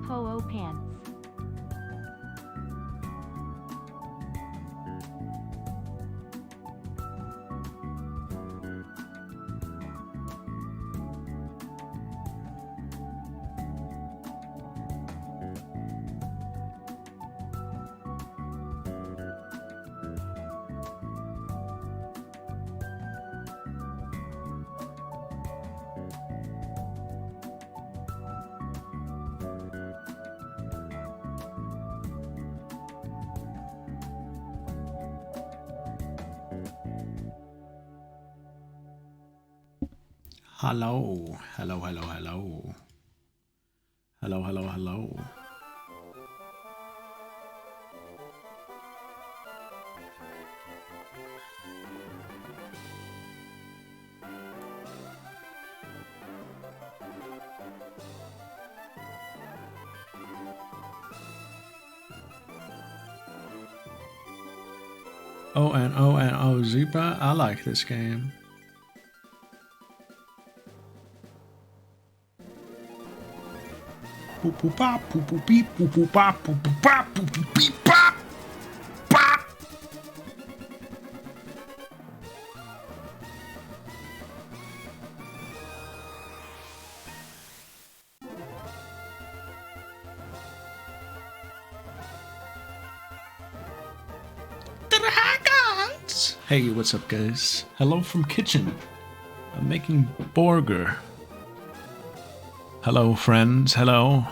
Poa pants. Hello. Hello, hello, hello. Hello, hello, hello. O Zebra. I like this game. Boop boop bop, boop boop beep, boop boop bop, boop boop bop, boop boop beep bop, bop. Dragons! Hey, what's up, guys? Hello from kitchen. I'm making burger. Hello, friends. Hello.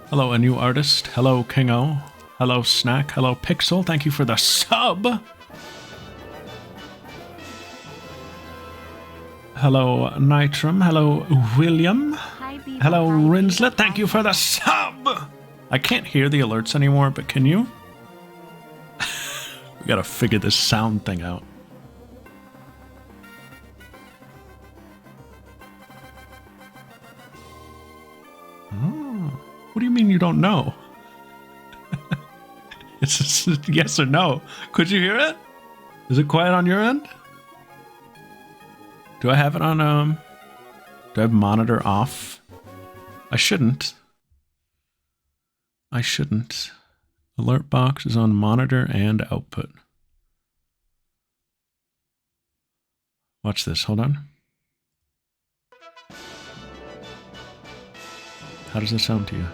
Hello, a new artist. Hello, Kingo. Hello, Snack. Hello, Pixel. Thank you for the sub. Hello, Nitrum. Hello, William. Hi, Hello, hi, Rinslet. Thank you for the sub. I can't hear the alerts anymore, but can you? We gotta figure this sound thing out. What do you mean you don't know? It's just yes or no. Could you hear it? Is it quiet on your end? Do I have it on, do I have monitor off? I shouldn't. I shouldn't. Alert box is on monitor and output. Watch this, hold on. How does that sound to you?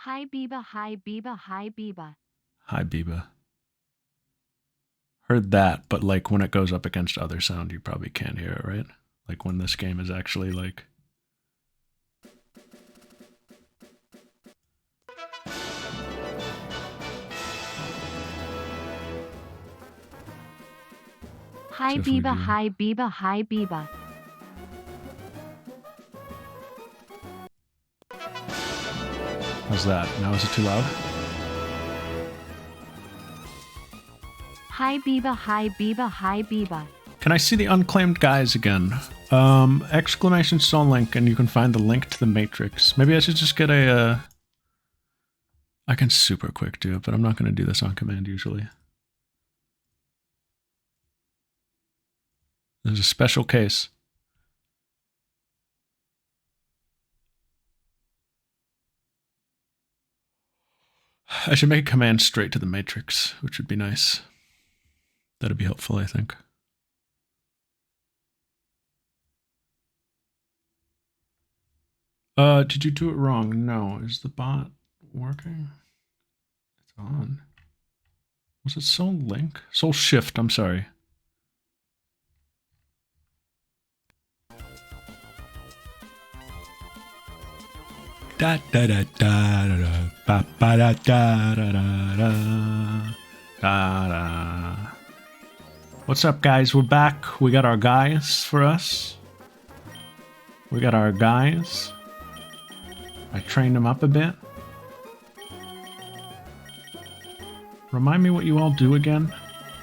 Hi, Biba. Hi, Biba. Hi, Biba. Hi, Biba. Heard that, but like when it goes up against other sound, you probably can't hear it, right? Like when this game is actually like... Hi, So if we Biba. do- Hi, Biba. Hi, Biba. How's that? Now is it too loud? Hi, Biba. Hi, Biba. Hi, Biba. Can I see the unclaimed guys again? Exclamation stone link, and you can find the link to the matrix. Maybe I should just get a, I can super quick do it, but I'm not going to do this on command usually. There's a special case. I should make a command straight to the matrix, which would be nice. That'd be helpful, I think. Did you do it wrong? No. Is the bot working? It's on. Was it Soul Link? Soul Shift, I'm sorry. Da da da da da da ba ba da da da da da da. What's up, guys? We're back. We got our guys for us. We got our guys. I trained them up a bit. Remind me what you all do again.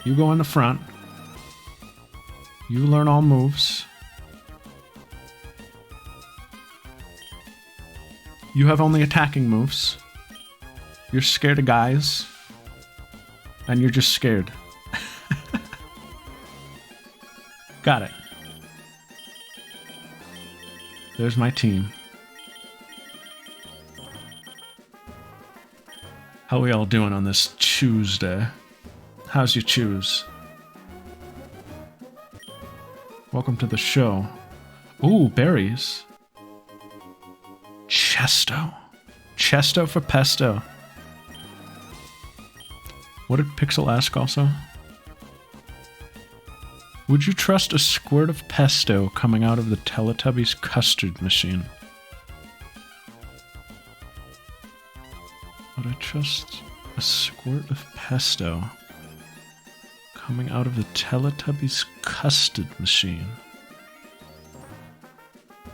You go in the front. You learn all moves. You have only attacking moves. You're scared of guys. And you're just scared. Got it. There's my team. How we all doing on this Tuesday? How's your choose? Welcome to the show. Ooh, berries. Chesto. Chesto for pesto. What did Pixel ask also? Would you trust a squirt of pesto coming out of the Teletubbies custard machine? Would I trust a squirt of pesto Coming out of the Teletubbies custard machine.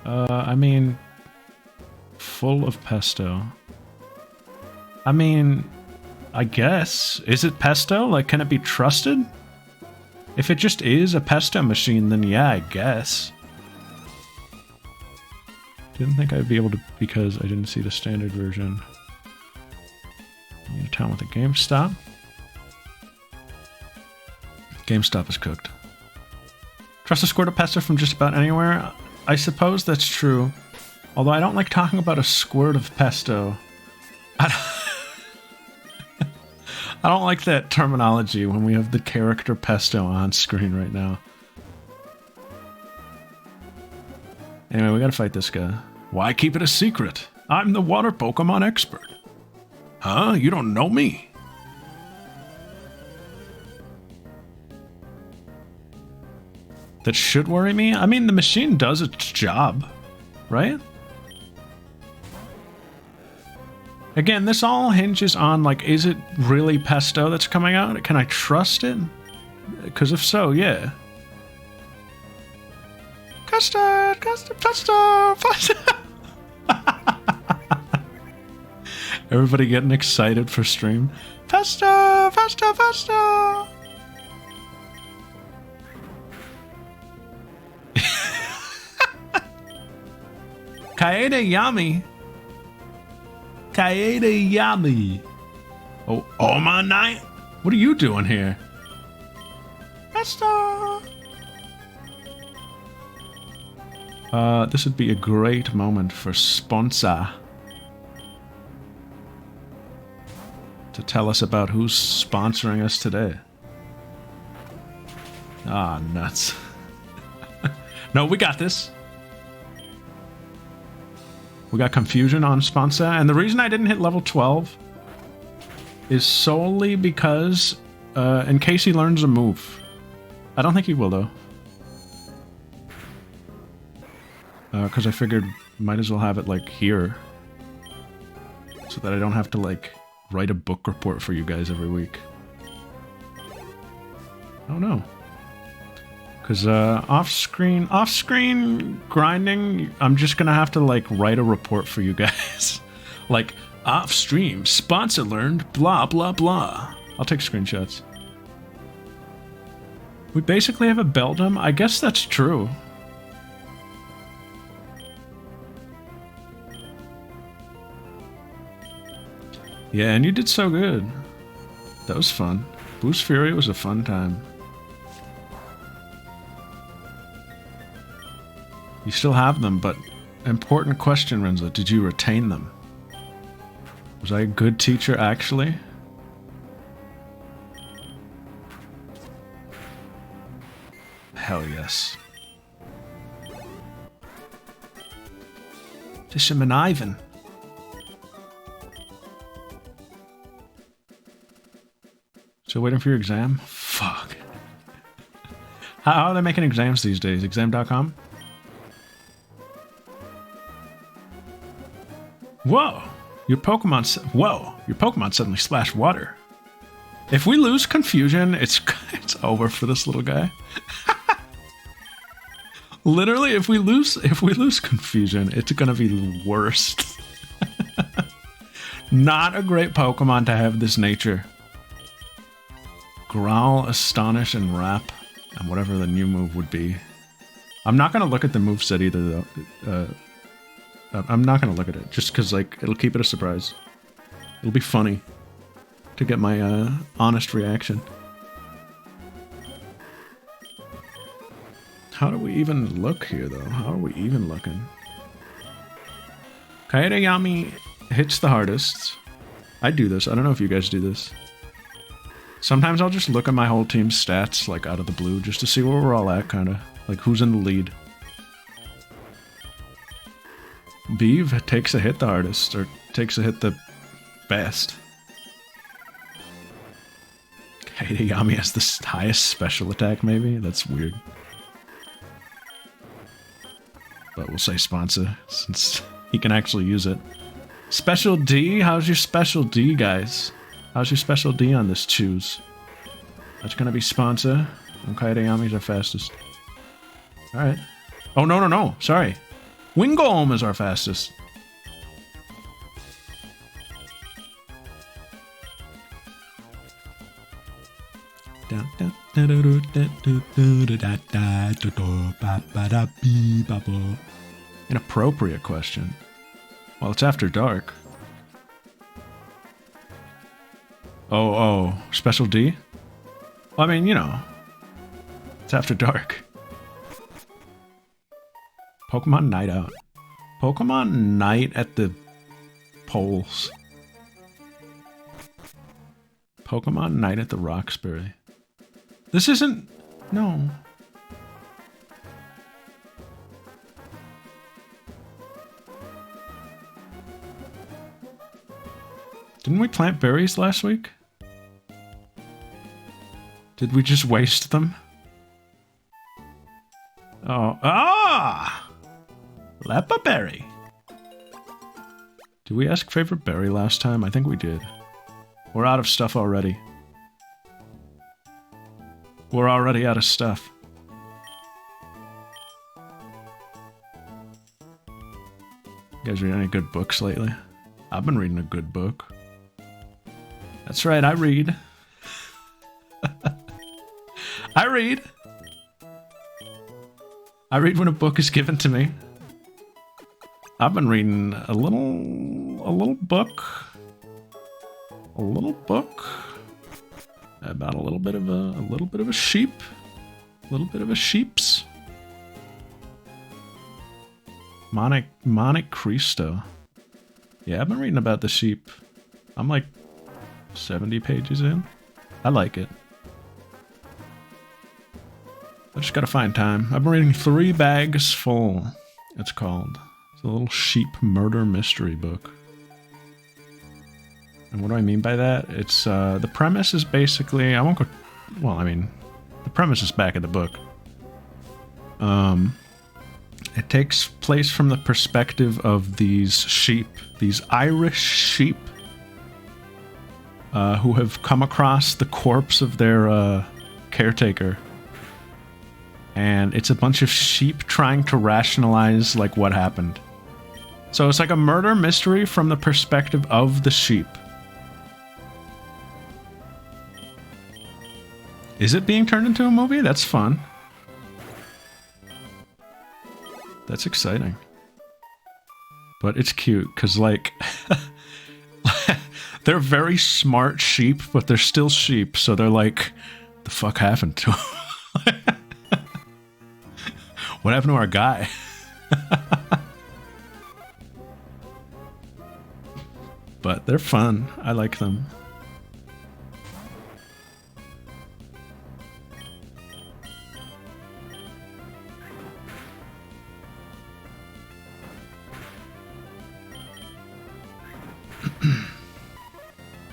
I mean, full of pesto. I mean, I guess. Is it pesto? Like, can it be trusted? If it just is a pesto machine, then yeah, I guess. Didn't think I'd be able to because I didn't see the standard version. I'm in a town with a GameStop. GameStop is cooked. Trust a squirt of pesto from just about anywhere? I suppose that's true. Although I don't like talking about a squirt of pesto. I don't like that terminology when we have the character pesto on screen right now. Anyway, we gotta fight this guy. Why keep it a secret? I'm the water Pokemon expert. Huh? You don't know me? That should worry me? I mean, the machine does its job, right? Again, this all hinges on, like, is it really pesto that's coming out? Can I trust it? Because if so, yeah. Custard, custard, pesto, pesto. Everybody getting excited for stream. Pesto, pesto, pesto. Kaede yummy. Kaede yummy. Oh, all my night? What are you doing here? Pesto. This would be a great moment for sponsor to tell us about who's sponsoring us today. Ah, nuts. No, we got this. We got confusion on sponsor, and the reason I didn't hit level 12 is solely because in case he learns a move. I don't think he will, though. Because I figured might as well have it, like, here. So that I don't have to, like, write a book report for you guys every week. Oh, no. Because off-screen grinding, I'm just going to have to, like, write a report for you guys. Like, off-stream, sponsor learned, blah, blah, blah. I'll take screenshots. We basically have a Beldum? I guess that's true. Yeah, and you did so good. That was fun. Boost Fury was a fun time. You still have them, but important question, Renzo. Did you retain them? Was I a good teacher, actually? Hell yes. Fisherman Ivan. Still waiting for your exam? Fuck. How are they making exams these days? Exam.com? Whoa! Your Pokemon suddenly splashed water. If we lose confusion, it's over for this little guy. Literally, if we lose confusion, it's gonna be the worst. Not a great Pokemon to have this nature. Growl, Astonish, and Wrap, and whatever the new move would be. I'm not gonna look at the moveset either, though. I'm not gonna look at it, just because, like, it'll keep it a surprise. It'll be funny to get my honest reaction. How do we even look here, though? How are we even looking? Kaedayami hits the hardest. I do this. I don't know if you guys do this. Sometimes I'll just look at my whole team's stats, like, out of the blue, just to see where we're all at, kind of. Like, who's in the lead. Beeve takes a hit the hardest, or takes a hit the best. Kaedayami has the highest special attack, maybe? That's weird. But we'll say sponsor, since he can actually use it. Special D? How's your special D, guys? How's your special D on this choose? That's gonna be sponsor. Okay, Yami's our fastest. Alright. Oh, no, no, no. Sorry. Wingolm is our fastest. Inappropriate question. Well, it's after dark. Oh, special D? Well, I mean, you know, it's after dark. Pokemon Night Out. Pokemon Night at the Polls. Pokemon Night at the Roxbury. This isn't... No. Didn't we plant berries last week? Did we just waste them? Oh, Lepa berry. Did we ask favorite berry last time? I think we did. We're out of stuff already. We're already out of stuff. You guys read any good books lately? I've been reading a good book. That's right, I read. I read. I read when a book is given to me. I've been reading a little book about a little bit of a sheep, sheeps. Monte Cristo. Yeah, I've been reading about the sheep. I'm like 70 pages in. I like it. I just gotta find time. I've been reading 3 Bags Full, it's called. It's a little sheep murder mystery book. And what do I mean by that? It's, the premise is basically, I won't go, well, I mean, the premise is back in the book. It takes place from the perspective of these sheep, these Irish sheep, who have come across the corpse of their, caretaker. And it's a bunch of sheep trying to rationalize, like, what happened. So it's like a murder mystery from the perspective of the sheep. Is it being turned into a movie? That's fun. That's exciting. But it's cute, because, like... they're very smart sheep, but they're still sheep, so they're like... The fuck happened to them? What happened to our guy? But they're fun. I like them.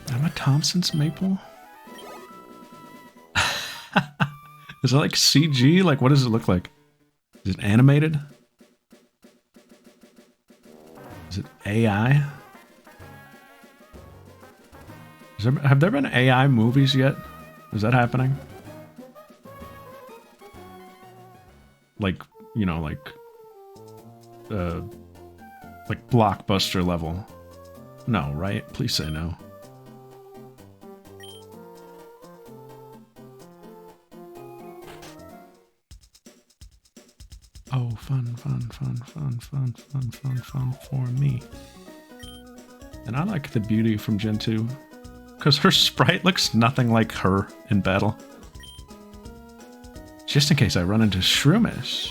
Emma Thompson's Maple? Is it like CG? Like, what does it look like? Is it animated? Is it AI? Have there been AI movies yet? Is that happening? Like, you know, like blockbuster level. No, right? Please say no. Oh, fun for me. And I like the beauty from Gen 2. Because her sprite looks nothing like her in battle. Just in case I run into Shroomish.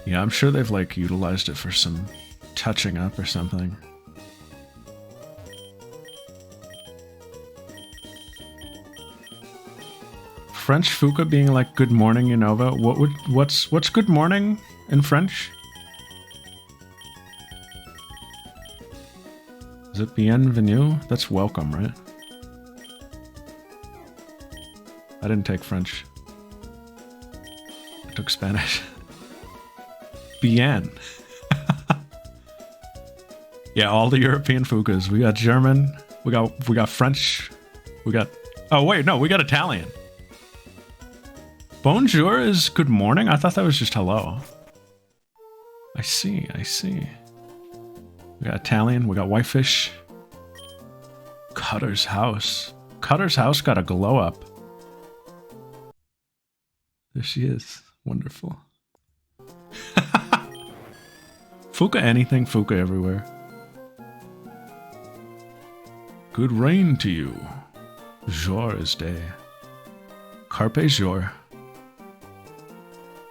Yeah, I'm sure they've, like, utilized it for some touching up or something. French Fuka being like "Good morning, Unova." What's good morning in French? Is it bienvenue? That's welcome, right? I didn't take French. I took Spanish. Bien. Yeah, all the European Fukas. We got German. We got French. We got. Oh wait, no, we got Italian. Bonjour is good morning. I thought that was just hello. I see. I see. We got Italian. We got Whitefish. Cutter's house. Cutter's house got a glow up. There she is. Wonderful. Fuka anything, Fuka everywhere. Good rain to you. Jour is day. Carpe jour.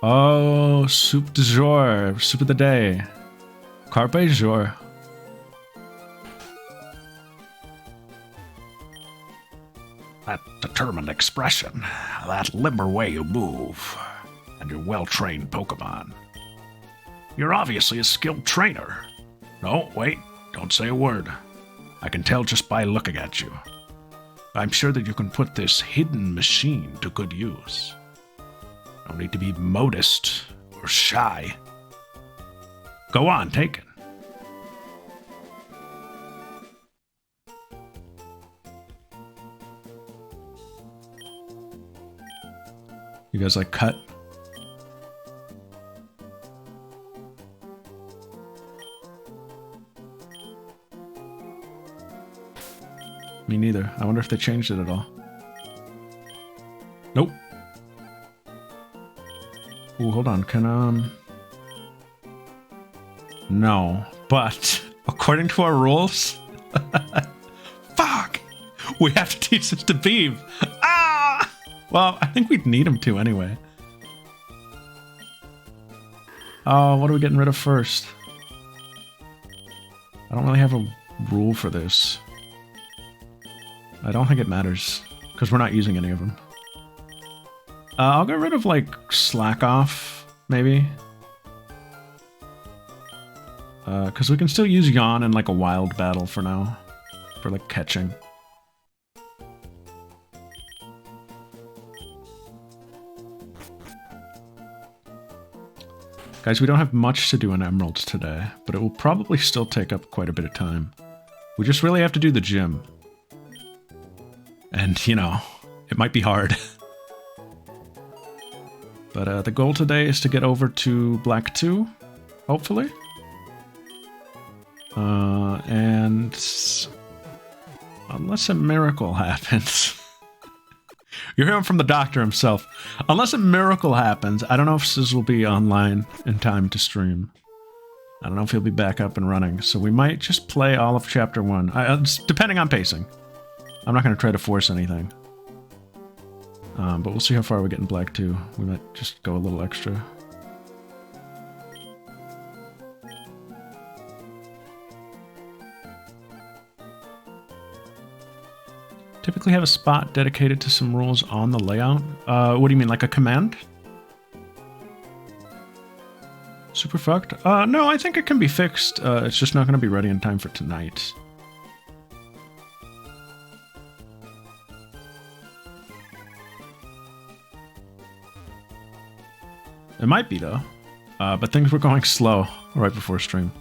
Oh, soup du jour. Soup of the day. Carpe jour. That determined expression, that limber way you move, and your well-trained Pokemon. You're obviously a skilled trainer. No, wait, don't say a word. I can tell just by looking at you. I'm sure that you can put this hidden machine to good use. No need to be modest or shy. Go on, take it. You guys like cut? Me neither. I wonder if they changed it at all. Nope. Ooh, hold on. Can, no. But, according to our rules... Fuck! We have to teach this to Beeb. Ah! Well, I think we'd need him to anyway. Oh, what are we getting rid of first? I don't really have a rule for this. I don't think it matters, because we're not using any of them. I'll get rid of, like, Slack Off, maybe. Because we can still use Yawn in, like, a wild battle for now. For, like, catching. Guys, we don't have much to do in Emeralds today, but it will probably still take up quite a bit of time. We just really have to do the gym. And, you know, it might be hard. But the goal today is to get over to Black 2, hopefully. And unless a miracle happens... You're hearing from the doctor himself. Unless a miracle happens, I don't know if Sizz will be online in time to stream. I don't know if he'll be back up and running, so we might just play all of Chapter 1, depending on pacing. I'm not going to try to force anything. But we'll see how far we get in Black 2. We might just go a little extra. Typically have a spot dedicated to some rules on the layout. What do you mean, like a command? Super fucked? No, I think it can be fixed. It's just not going to be ready in time for tonight. It might be, though. But things were going slow right before stream.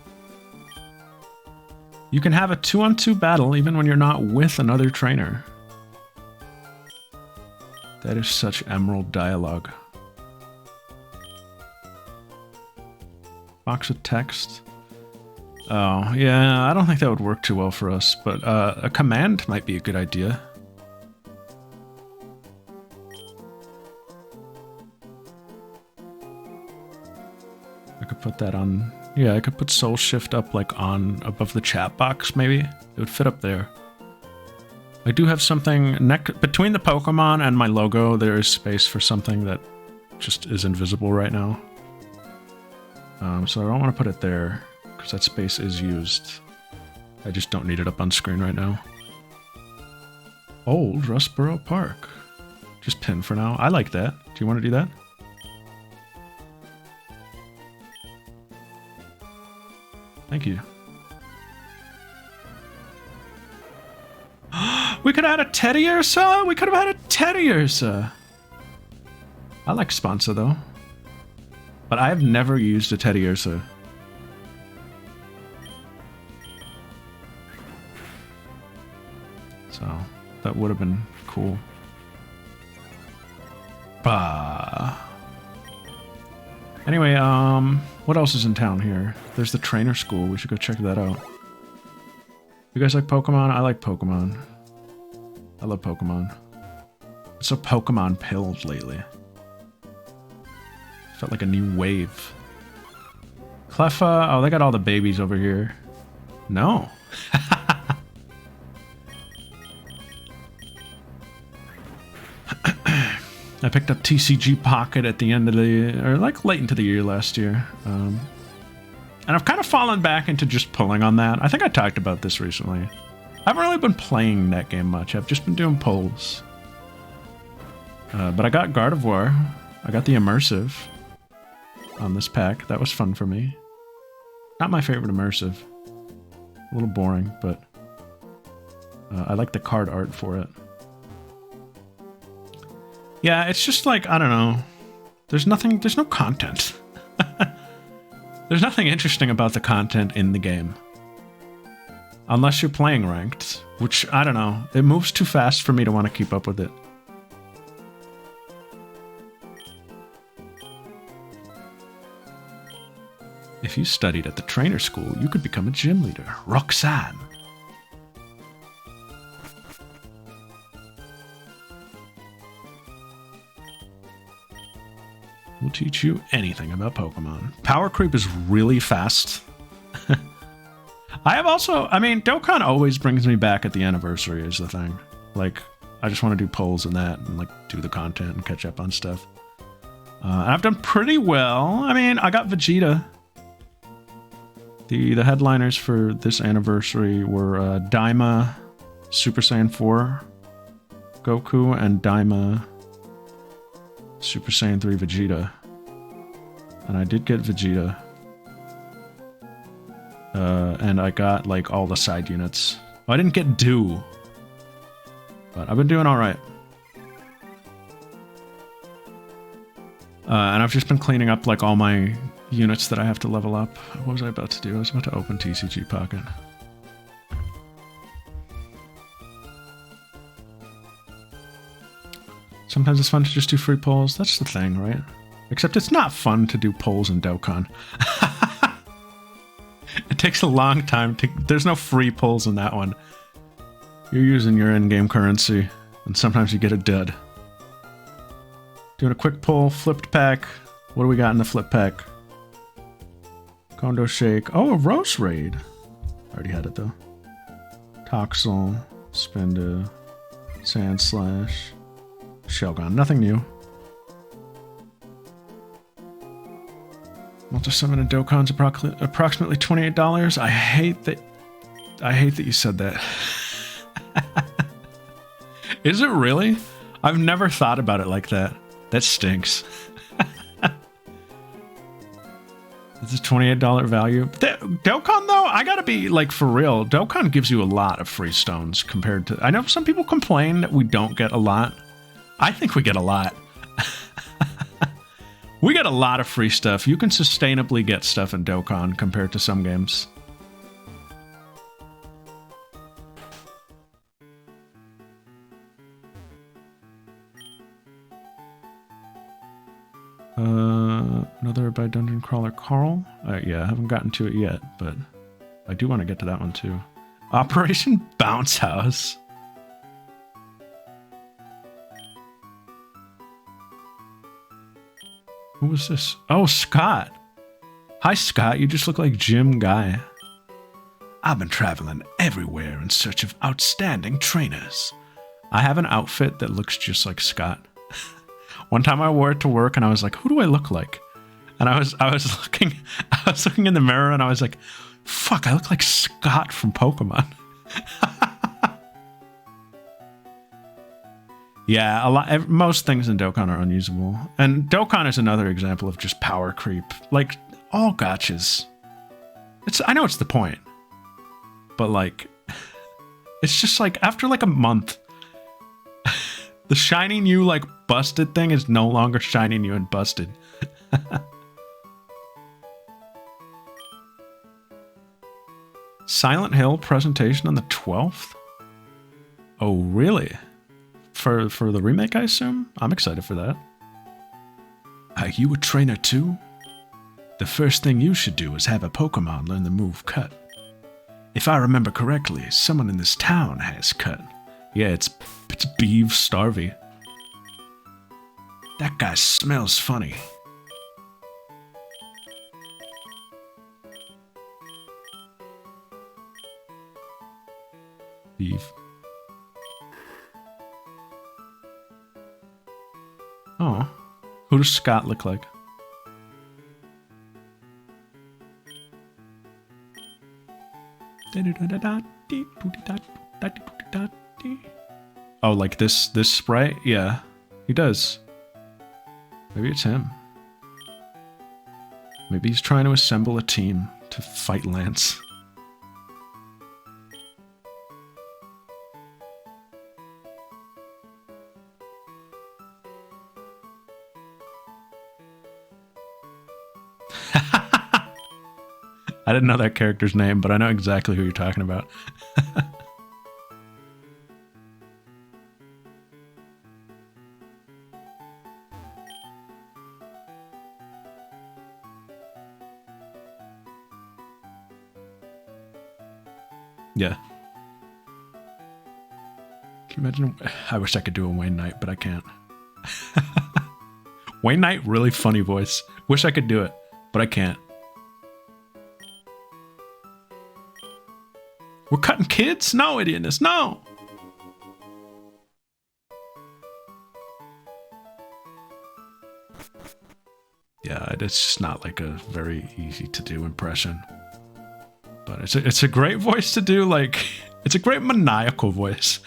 You can have a 2-on-2 battle even when you're not with another trainer. That is such Emerald dialogue. Box of text. Oh, yeah, I don't think that would work too well for us, but a command might be a good idea. I could put that on... Yeah, I could put Soul Shift up, like, on above the chat box, maybe. It would fit up there. I do have something... Between the Pokemon and my logo, there is space for something that just is invisible right now. So I don't want to put it there, because that space is used. I just don't need it up on screen right now. Old Rustboro Park. Just pin for now. I like that. Do you want to do that? Thank you. We could have had a Teddy Ursa? We could have had a Teddy Ursa. I like Sponsa though. But I have never used a Teddy Ursa. That would have been cool. Anyway, what else is in town here? There's the trainer school. We should go check that out. You guys like Pokemon? I like Pokemon. I love Pokemon. I'm so Pokemon pilled lately. Felt like a new wave. Cleffa. Oh, they got all the babies over here. No. I picked up TCG Pocket at the end of the, or like late into the year last year. And I've kind of fallen back into just pulling on that. I think I talked about this recently. I haven't really been playing that game much. I've just been doing pulls. But I got Gardevoir. I got the immersive on this pack. That was fun for me. Not my favorite immersive. A little boring, but I like the card art for it. Yeah, it's just like, I don't know. There's no content. There's nothing interesting about the content in the game. Unless you're playing ranked, which, I don't know. It moves too fast for me to want to keep up with it. If you studied at the trainer school, you could become a gym leader. Roxanne. We'll teach you anything about Pokemon. Power creep is really fast. I have also, I mean, Dokkan always brings me back at the anniversary is the thing. Like, I just want to do polls and that and like do the content and catch up on stuff. And I've done pretty well. I mean, I got Vegeta. The headliners for this anniversary were Daima, Super Saiyan 4, Goku, and Daima, Super Saiyan 3 Vegeta. And I did get Vegeta. And I got, like, all the side units. Oh, I didn't get Dew. But I've been doing alright. And I've just been cleaning up, like, all my units that I have to level up. What was I about to do? I was about to open TCG Pocket. Sometimes it's fun to just do free polls. That's the thing, right? Except it's not fun to do polls in Dokkan. It takes a long time to... There's no free polls in that one. You're using your in-game currency, and sometimes you get a dud. Doing a quick poll, flipped pack. What do we got in the flip pack? Kondo Shake. Oh, a Rose Raid. Already had it, though. Toxel, Spinda, Sand Slash, Shelgon. Nothing new. Multi-summon and Dokkan's approximately $28. I hate that you said that. Is it really? I've never thought about it like that. That stinks. It's a $28 value. Dokkan, though, I gotta be, like, for real. Dokkan gives you a lot of free stones compared to... I know some people complain that we don't get a lot. I think we get a lot. We get a lot of free stuff. You can sustainably get stuff in Dokkan compared to some games. Another by Dungeon Crawler Carl. Yeah, I haven't gotten to it yet, but I do want to get to that one too. Operation Bounce House. Who was this? Oh, Scott. Hi, Scott. You just look like Jim Guy. I've been traveling everywhere in search of outstanding trainers. I have an outfit that looks just like Scott. One time I wore it to work and I was like, who do I look like? And I was looking in the mirror and I was like, fuck, I look like Scott from Pokemon. Yeah, most things in Dokkan are unusable. And Dokkan is another example of just power creep. Like, all gotchas. I know it's the point. But, like, it's just like, after like a month, the shining you, like, busted thing is no longer shining you and busted. Silent Hill presentation on the 12th? Oh, really? For the remake, I assume? I'm excited for that. Are you a trainer too? The first thing you should do is have a Pokémon learn the move Cut. If I remember correctly, someone in this town has Cut. Yeah, it's Beeve Starvey. That guy smells funny. Beeve. Oh, who does Scott look like? Oh, like this sprite? Yeah, he does. Maybe it's him. Maybe he's trying to assemble a team to fight Lance. I didn't know that character's name, but I know exactly who you're talking about. Yeah. Can you imagine? I wish I could do a Wayne Knight, but I can't. Wayne Knight, really funny voice. Wish I could do it, but I can't. We're cutting kids? No, idiotness, no! Yeah, it's just not like a very easy to do impression. But it's a great voice to do, like, it's a great maniacal voice.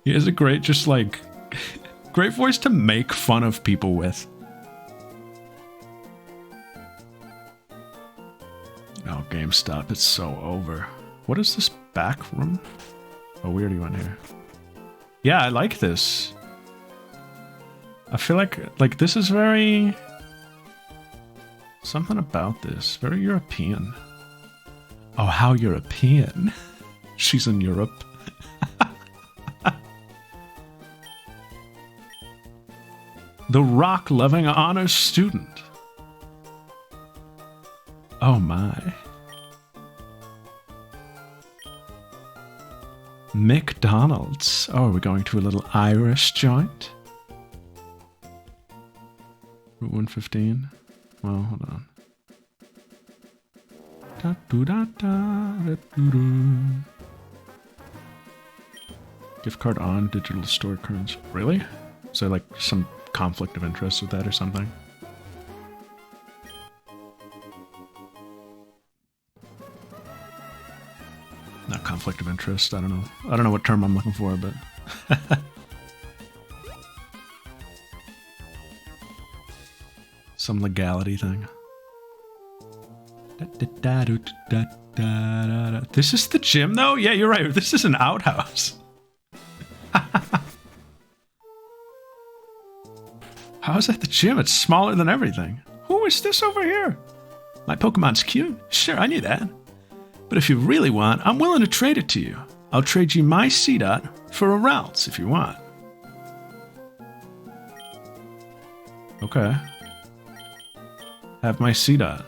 He has a great, just like, great voice to make fun of people with. Oh, GameStop, it's so over. What is this back room? Oh, we already went here. Yeah, I like this. I feel like this is very... Something about this. Very European. Oh, how European. She's in Europe. The rock-loving honors student. Oh my. McDonald's. Oh, are we going to a little Irish joint? Route 115. Well, hold on. Gift card on, digital store currency. Really? Is there like some conflict of interest with that or something? Not conflict of interest, I don't know. I don't know what term I'm looking for, but... Some legality thing. This is the gym, though? Yeah, you're right. This is an outhouse. How is that the gym? It's smaller than everything. Who is this over here? My Pokemon's cute. Sure, I knew that. But if you really want, I'm willing to trade it to you. I'll trade you my C-Dot for a Ralts if you want. Okay. Have my C-Dot.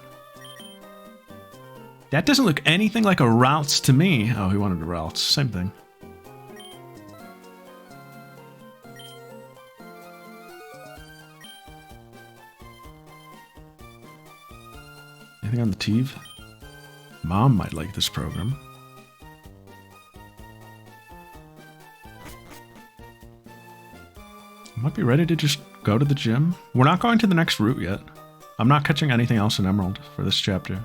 That doesn't look anything like a Ralts to me. Oh, he wanted a Ralts. Same thing. Anything on the TV? Mom might like this program. I might be ready to just go to the gym. We're not going to the next route yet. I'm not catching anything else in Emerald for this chapter.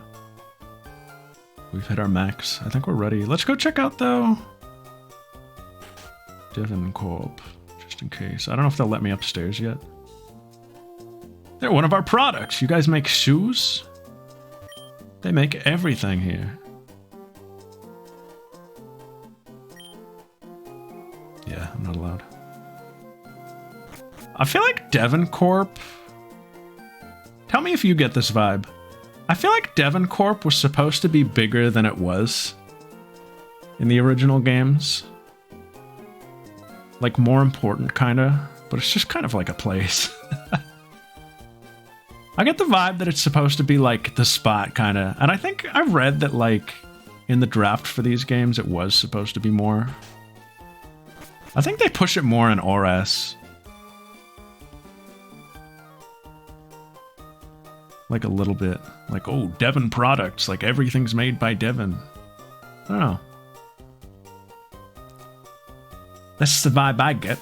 We've hit our max. I think we're ready. Let's go check out, though, Devon Corp, just in case. I don't know if they'll let me upstairs yet. They're one of our products. You guys make shoes? They make everything here. Yeah, I'm not allowed. I feel like Devon Corp... Tell me if you get this vibe. I feel like Devon Corp was supposed to be bigger than it was. in the original games. Like, more important, kinda. But it's just kind of like a place. I get the vibe that it's supposed to be like the spot, kinda. And I think I read that, like, in the draft for these games, it was supposed to be more. I think they push it more in ORS. Like a little bit. Like, oh, Devon products. Like, everything's made by Devon. I don't know. That's the vibe I get.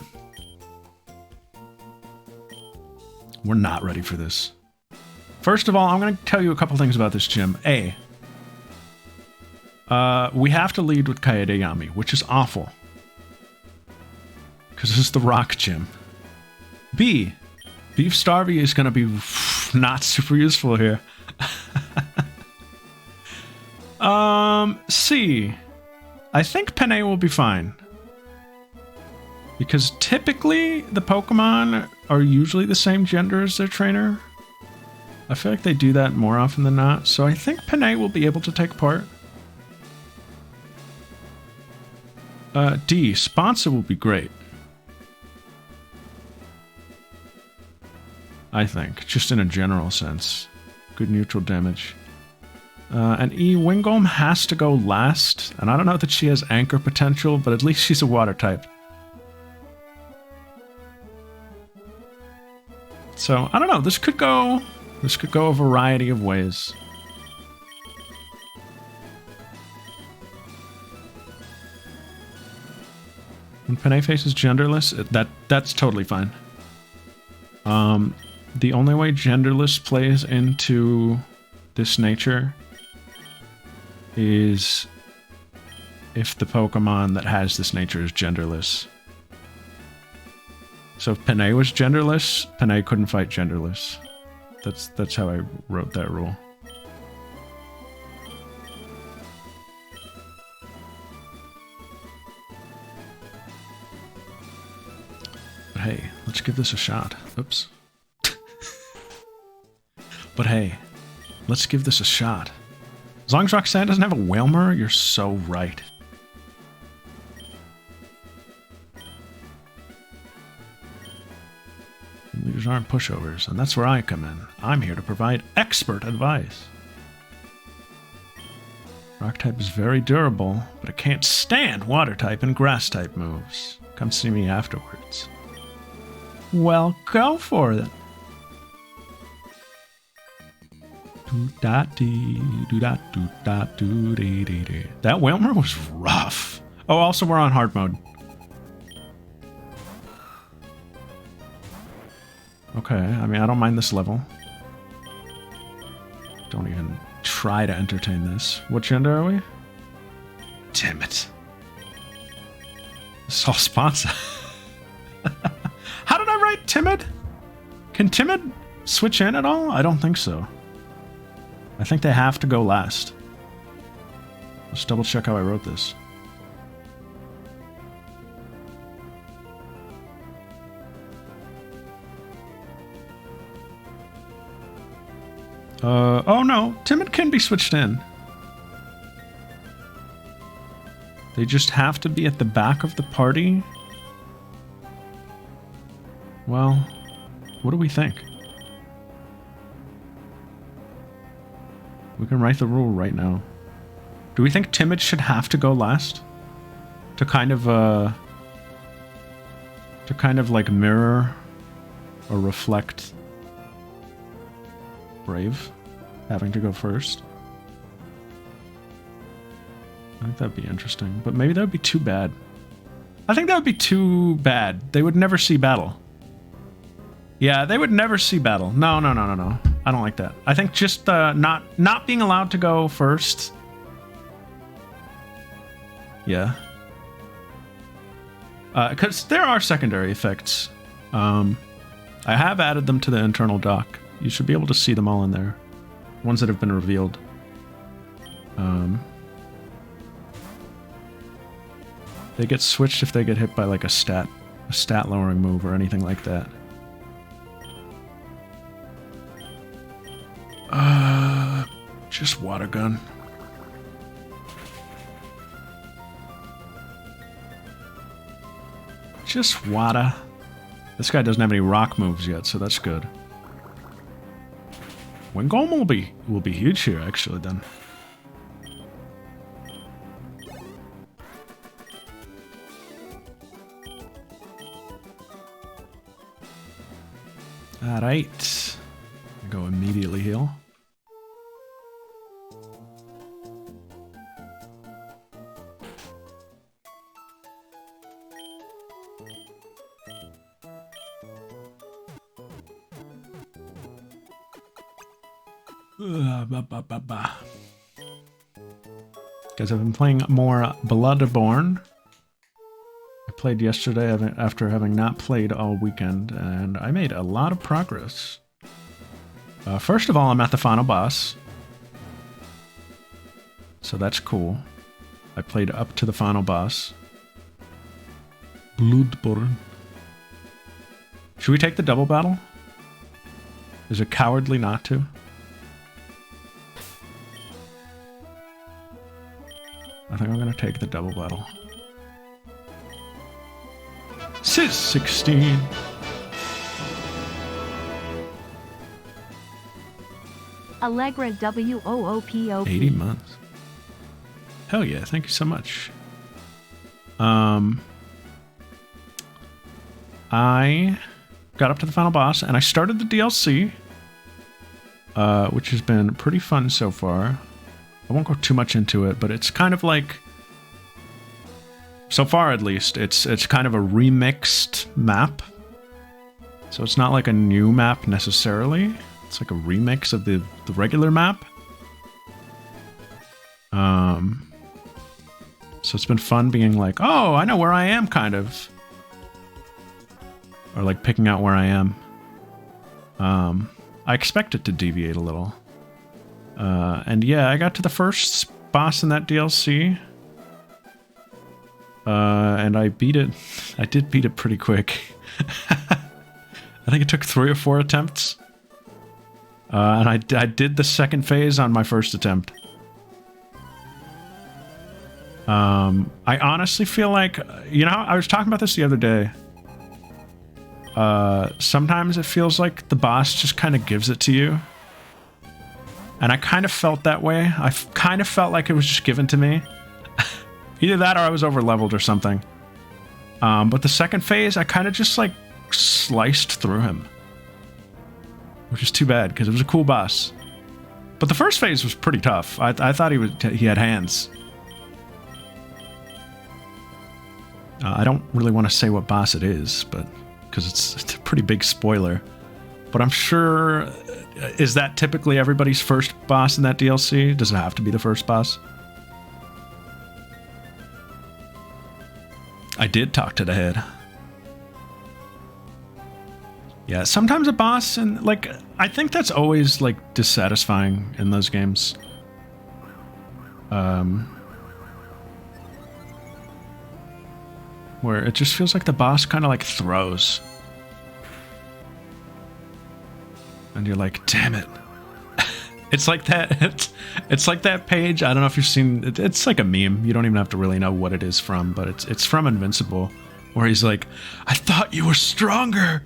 We're not ready for this. First of all, I'm going to tell you a couple things about this gym. A. We have to lead with Kaede Yami, which is awful. Because this is the rock gym. B. Beef Starvey is going to be not super useful here. C. I think Penne will be fine. Because typically, the Pokemon are usually the same gender as their trainer. I feel like they do that more often than not, so I think Penne will be able to take part. D. Sponsor will be great. I think, just in a general sense. Good neutral damage. And E. Wingolm has to go last, and I don't know that she has anchor potential, but at least she's a water type. So, I don't know, this could go a variety of ways. When Penne faces genderless, that's totally fine. The only way genderless plays into this nature is if the Pokemon that has this nature is genderless. So if Penne was genderless, Penne couldn't fight genderless. That's how I wrote that rule. But hey, let's give this a shot. Oops. But hey, let's give this a shot. As long as Roxanne doesn't have a Whalmer, you're so right. Leaders aren't pushovers, and that's where I come in. I'm here to provide expert advice. Rock type is very durable, but it can't stand water type and grass type moves. Come see me afterwards. Well, go for it. That Whalmer was rough. Oh, also we're on hard mode. Okay, I mean, I don't mind this level. Don't even try to entertain this. What gender are we? Damn it. This is all sponsor. How did I write timid? Can timid switch in at all? I don't think so. I think they have to go last. Let's double check how I wrote this. Oh no, timid can be switched in. They just have to be at the back of the party. Well, what do we think? We can write the rule right now. Do we think timid should have to go last? To kind of like mirror or reflect Brave having to go first? I think that'd be interesting, but maybe that would be too bad. I think that would be too bad. They would never see battle. Yeah, they would never see battle. No. I don't like that. I think just not being allowed to go first. Yeah. Because there are secondary effects. I have added them to the internal doc. You should be able to see them all in there. Ones that have been revealed. They get switched if they get hit by like a stat lowering move or anything like that. Just water gun. Just water. This guy doesn't have any rock moves yet, so that's good. Wingolm will be huge here, actually, then. Alright. Go immediately heal. Guys, I've been playing more Bloodborne. I played yesterday after having not played all weekend, and I made a lot of progress. First of all, I'm at the final boss. So that's cool. I played up to the final boss. Bloodborne. Should we take the double battle? Is it cowardly not to? I think I'm gonna take the double battle. Sis 16. Allegra WOOPOP. 80 months. Hell yeah, thank you so much. I got up to the final boss and I started the DLC, which has been pretty fun so far. I won't go too much into it, but it's kind of like, so far at least, it's kind of a remixed map. So it's not like a new map necessarily. It's like a remix of the regular map. So it's been fun being like, oh, I know where I am, kind of. Or like picking out where I am. I expect it to deviate a little. And yeah, I got to the first boss in that DLC. And I beat it. I did beat it pretty quick. I think it took 3 or 4 attempts. And I did the second phase on my first attempt. I honestly feel like, you know, I was talking about this the other day. Sometimes it feels like the boss just kind of gives it to you. And I kind of felt that way. I kind of felt like it was just given to me. Either that or I was over leveled or something. But the second phase, I kind of just like sliced through him. Which is too bad because it was a cool boss. But the first phase was pretty tough. I thought he had hands. I don't really want to say what boss it is, but because it's a pretty big spoiler. But I'm sure, is that typically everybody's first boss in that DLC? Does it have to be the first boss? I did talk to the head. Yeah, sometimes a boss, and like, I think that's always like dissatisfying in those games. Where it just feels like the boss kind of like throws. And you're like, damn it. It's like that. It's like that page. I don't know if you've seen it. It's like a meme. You don't even have to really know what it is from, but it's from Invincible, where he's like, I thought you were stronger.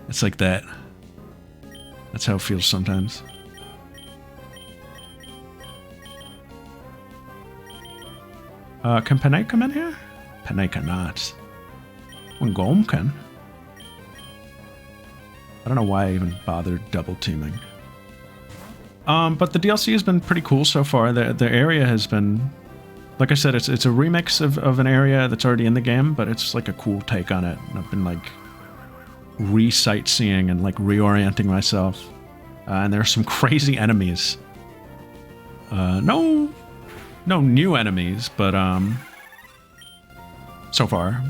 It's like that. That's how it feels sometimes. Can Panay come in here? Panay cannot. Wingolm can. I don't know why I even bothered double teaming. But the DLC has been pretty cool so far. The area has been, like I said, it's a remix of an area that's already in the game, but it's like a cool take on it. And I've been like re-sightseeing and like reorienting myself. And there are some crazy enemies. No new enemies, but so far,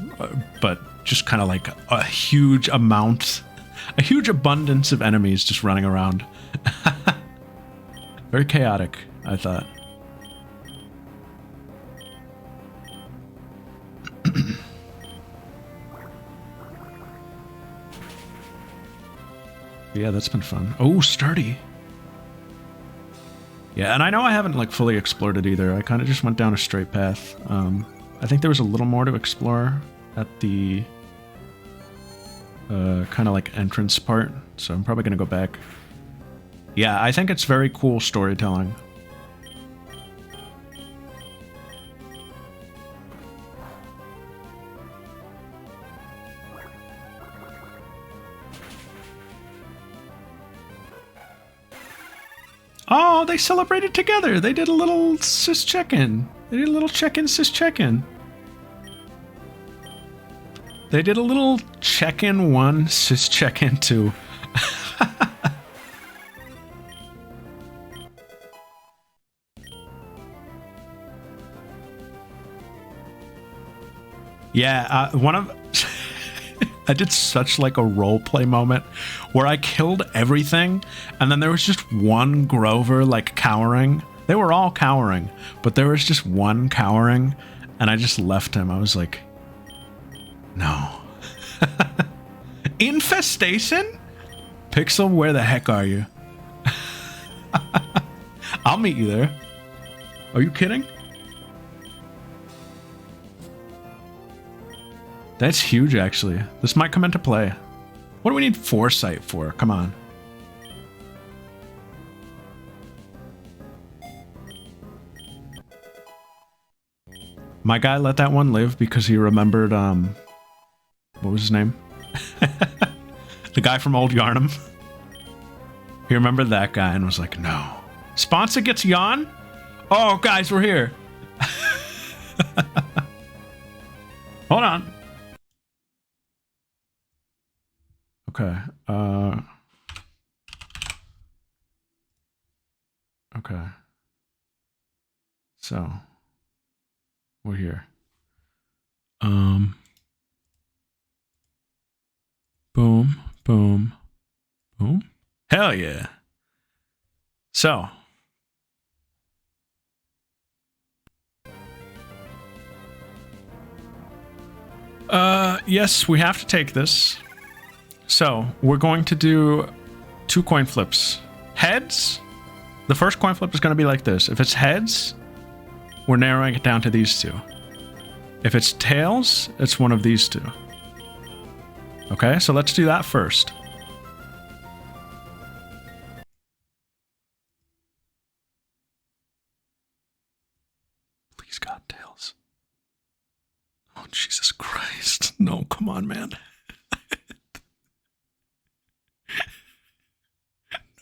but just kind of like a huge abundance of enemies just running around. Very chaotic, I thought. Yeah, that's been fun. Oh, sturdy. Yeah, and I know I haven't like fully explored it either. I kind of just went down a straight path. I think there was a little more to explore at the kind of like entrance part. So I'm probably gonna go back. Yeah, I think it's very cool storytelling. Oh, they celebrated together. They did a little sis check-in. They did a little check-in, sis check-in. They did a little check-in 1, sis check-in 2. Yeah, one of... I did such like a roleplay moment where I killed everything and then there was just one Grover like cowering. They were all cowering, but there was just one cowering and I just left him. I was like, no. Infestation? Pixel, where the heck are you? I'll meet you there. Are you kidding? That's huge, actually. This might come into play. What do we need foresight for? Come on. My guy let that one live because he remembered, what was his name? The guy from Old Yarnum. He remembered that guy and was like, no. Sponsor gets yawn? Oh, guys, we're here. Hold on. Okay. Okay. So we're here. Boom, boom, boom. Hell yeah. So yes, we have to take this. So we're going to do 2 coin flips. Heads. The first coin flip is going to be like this. If it's heads, we're narrowing it down to these 2. If it's tails, it's one of these 2. Okay, so let's do that first. Please, God, tails. Oh, Jesus Christ. No, come on, man.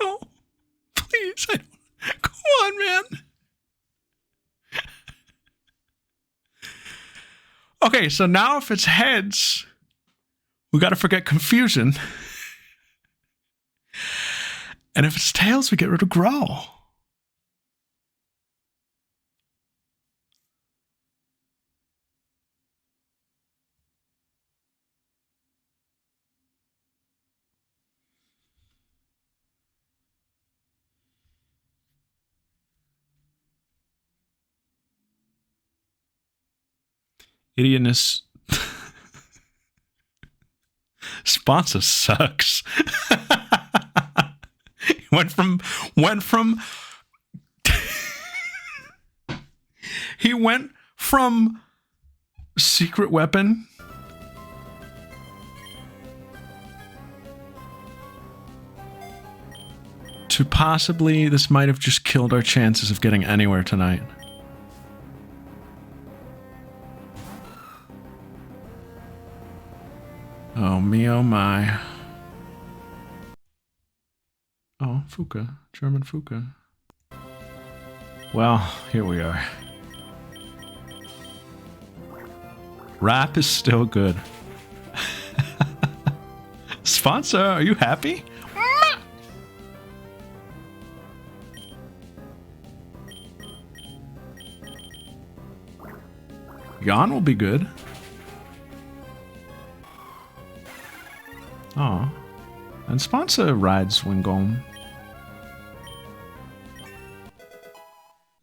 No, please. Come on, man. Okay, so now if it's heads, we got to forget confusion. And if it's tails, we get rid of growl. Idiotus. Sponsor sucks. went from he went from secret weapon to possibly this might have just killed our chances of getting anywhere tonight. Oh me, oh my. Oh, Fuka. German Fuka. Well, here we are. Rap is still good. Sponsor, are you happy? Yawn will be good. Oh. And sponsor rides Wingome.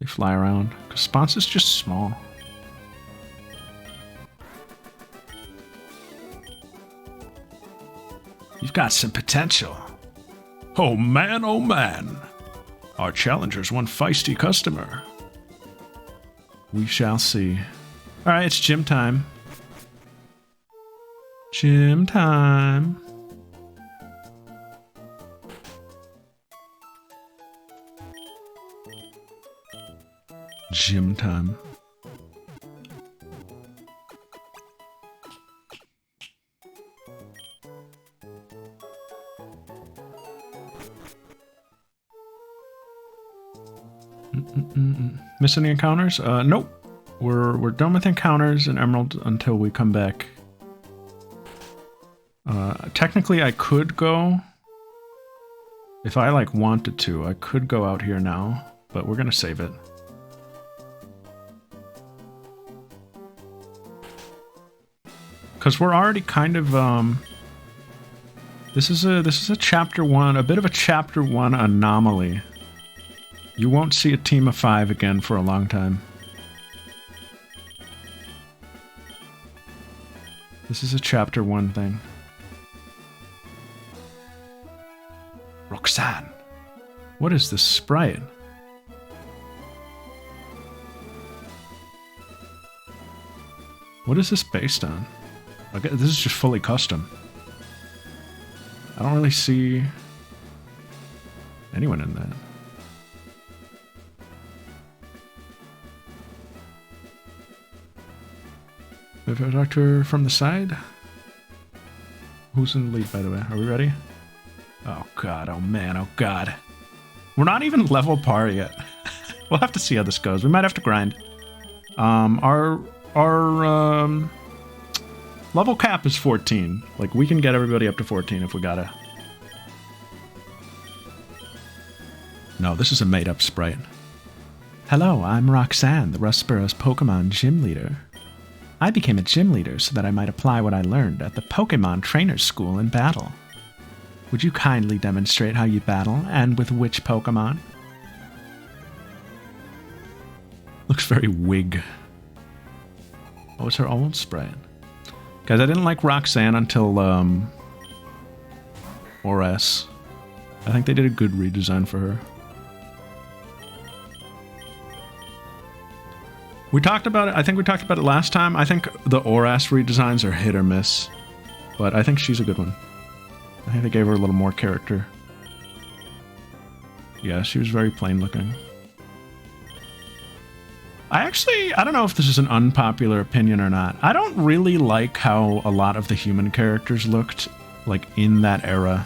They fly around. Because sponsor's just small. You've got some potential. Oh man, oh man. Our challenger's one feisty customer. We shall see. Alright, it's gym time. Gym time. Gym time. Miss any encounters? Nope. We're done with encounters in Emerald until we come back. Technically, I could go. If I like wanted to, I could go out here now, but we're gonna save it. Because we're already kind of this is a chapter 1, a bit of a chapter 1 anomaly. You won't see a team of 5 again for a long time. This is a chapter 1 thing. Roxanne. What is this sprite? What is this based on? Okay, this is just fully custom. I don't really see anyone in that. We have a doctor from the side. Who's in the lead, by the way? Are we ready? Oh god, oh man, oh god. We're not even level par yet. We'll have to see how this goes. We might have to grind. Our level cap is 14. Like, we can get everybody up to 14 if we gotta. No, this is a made-up sprite. Hello, I'm Roxanne, the Rustborough's Pokemon gym leader. I became a gym leader so that I might apply what I learned at the Pokemon Trainers School in battle. Would you kindly demonstrate how you battle, and with which Pokemon? Looks very wig. Oh, it's her old sprite. Guys, I didn't like Roxanne until, ORS. I think they did a good redesign for her. We talked about it, I think we talked about it last time. I think the ORS redesigns are hit or miss. But I think she's a good one. I think they gave her a little more character. Yeah, she was very plain looking. I don't know if this is an unpopular opinion or not. I don't really like how a lot of the human characters looked, like, in that era.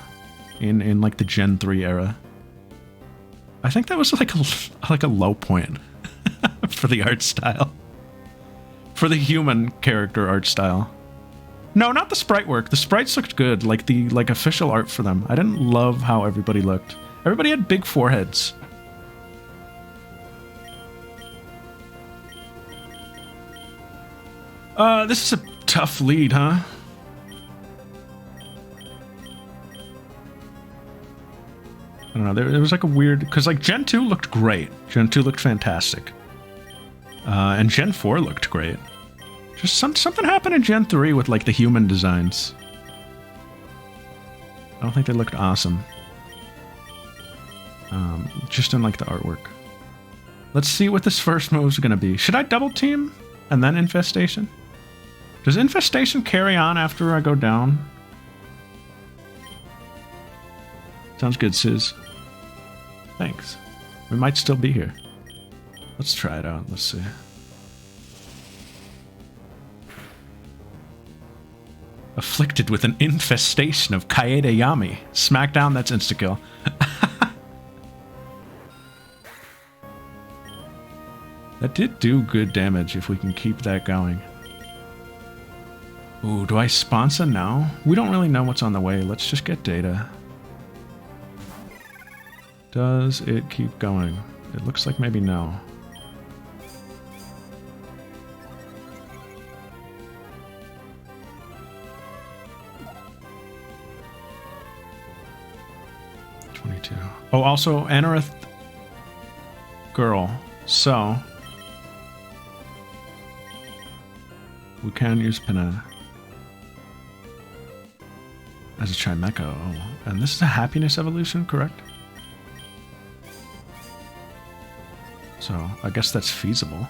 In like, the Gen 3 era. I think that was, like a low point for the art style. For the human character art style. No, not the sprite work. The sprites looked good, like the official art for them. I didn't love how everybody looked. Everybody had big foreheads. This is a tough lead, huh? I don't know, there was like a weird... Because, like, Gen 2 looked great. Gen 2 looked fantastic. And Gen 4 looked great. Just something happened in Gen 3 with, like, the human designs. I don't think they looked awesome. Just in, like, the artwork. Let's see what this first move is going to be. Should I double team and then Infestation? Does Infestation carry on after I go down? Sounds good, Sis. Thanks. We might still be here. Let's try it out. Let's see. Afflicted with an infestation of Kaede Yami. Smackdown, that's insta-kill. That did do good damage if we can keep that going. Ooh, do I sponsor now? We don't really know what's on the way. Let's just get data. Does it keep going? It looks like maybe no. Oh, also, Anorith girl. So, we can use Panetta as a Chimecho. Oh, and this is a happiness evolution, correct? So, I guess that's feasible.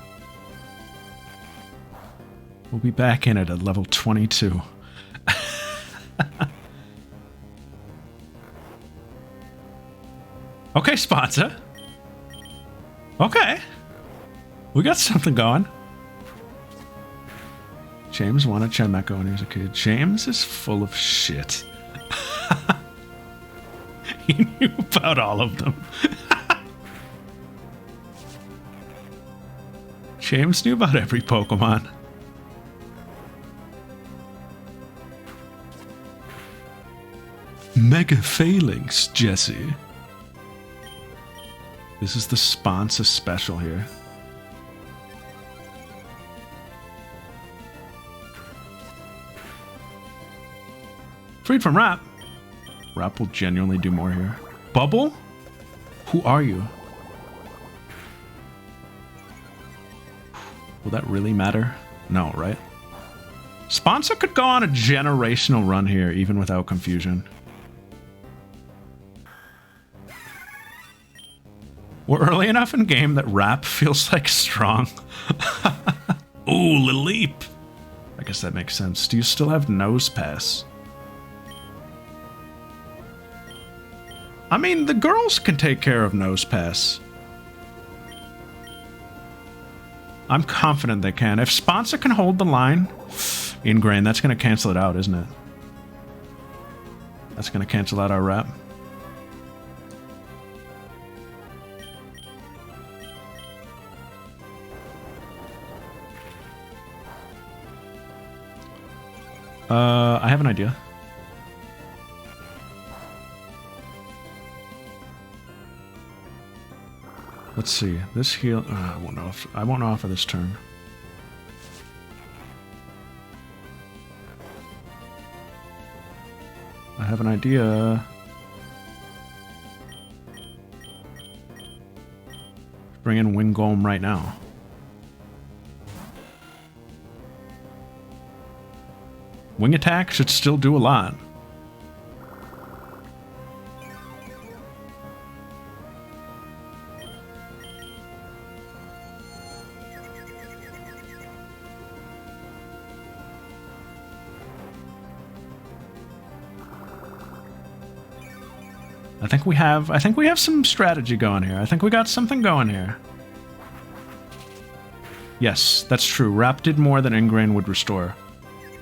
We'll be back in it at level 22. Okay, sponsor. Okay. We got something going. James wanted Chimecho when he was a kid. James is full of shit. He knew about all of them. James knew about every Pokemon. Mega Phalanx, Jesse. This is the sponsor special here. Freed from Rap. Rap will genuinely do more here. Bubble? Who are you? Will that really matter? No, right? Sponsor could go on a generational run here, even without confusion. We're early enough in game that Rap feels like strong. Ooh, Leap. I guess that makes sense. Do you still have Nose Pass? I mean, the girls can take care of Nose Pass. I'm confident they can. If Sponsor can hold the line, Ingrain, that's going to cancel it out, isn't it? That's going to cancel out our Rap. I have an idea. Let's see. This heal. I won't know if for this turn. I have an idea. Bring in Wingolm right now. Wing attack should still do a lot. I think we have some strategy going here. I think we got something going here. Yes, that's true. Rap did more than Ingrain would restore.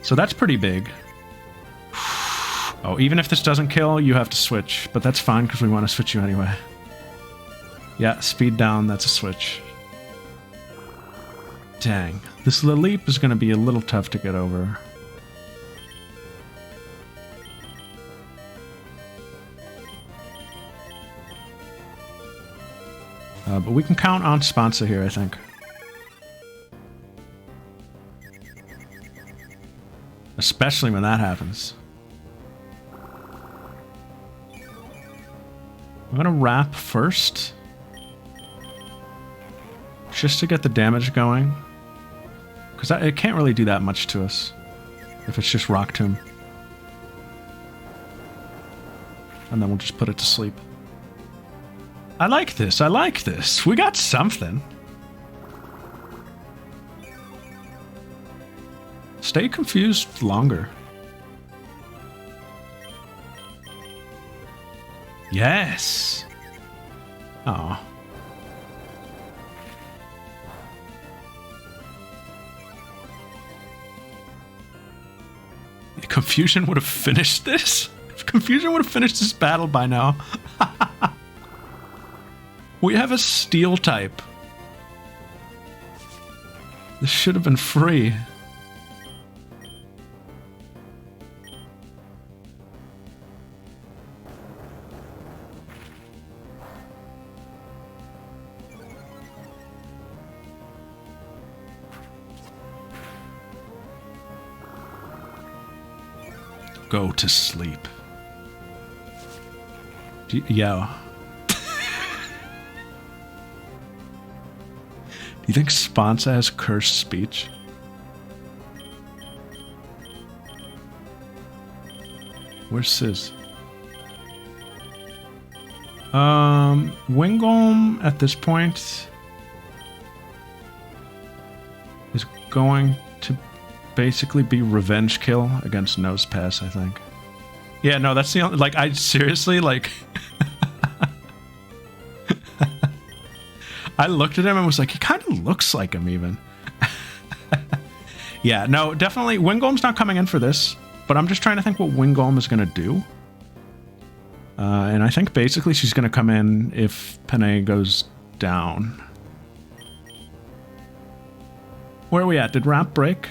So that's pretty big. Oh, even if this doesn't kill, you have to switch. But that's fine, because we want to switch you anyway. Yeah, speed down, that's a switch. Dang. This Leap is going to be a little tough to get over. But we can count on Sponsor here, I think. Especially when that happens. I'm gonna Wrap first. Just to get the damage going. Because it can't really do that much to us. If it's just Rock Tomb. And then we'll just put it to sleep. I like this, I like this. We got something. Stay confused longer. Yes. Oh. Confusion would have finished this? If Confusion would have finished this battle by now. We have a Steel type. This should have been free. Go to sleep. Yeah. Do you think Sponsor has cursed speech? Where's Sizz? Wingolm at this point is going to basically be revenge kill against Nose Pass, I think. Yeah, no, that's the only, like, I seriously, like, I looked at him and was like, he kind of looks like him even. Yeah, no, definitely. Wingolm's not coming in for this, but I'm just trying to think what Wingolm is going to do. And I think basically she's going to come in if Panay goes down. Where are we at? Did Ramp break?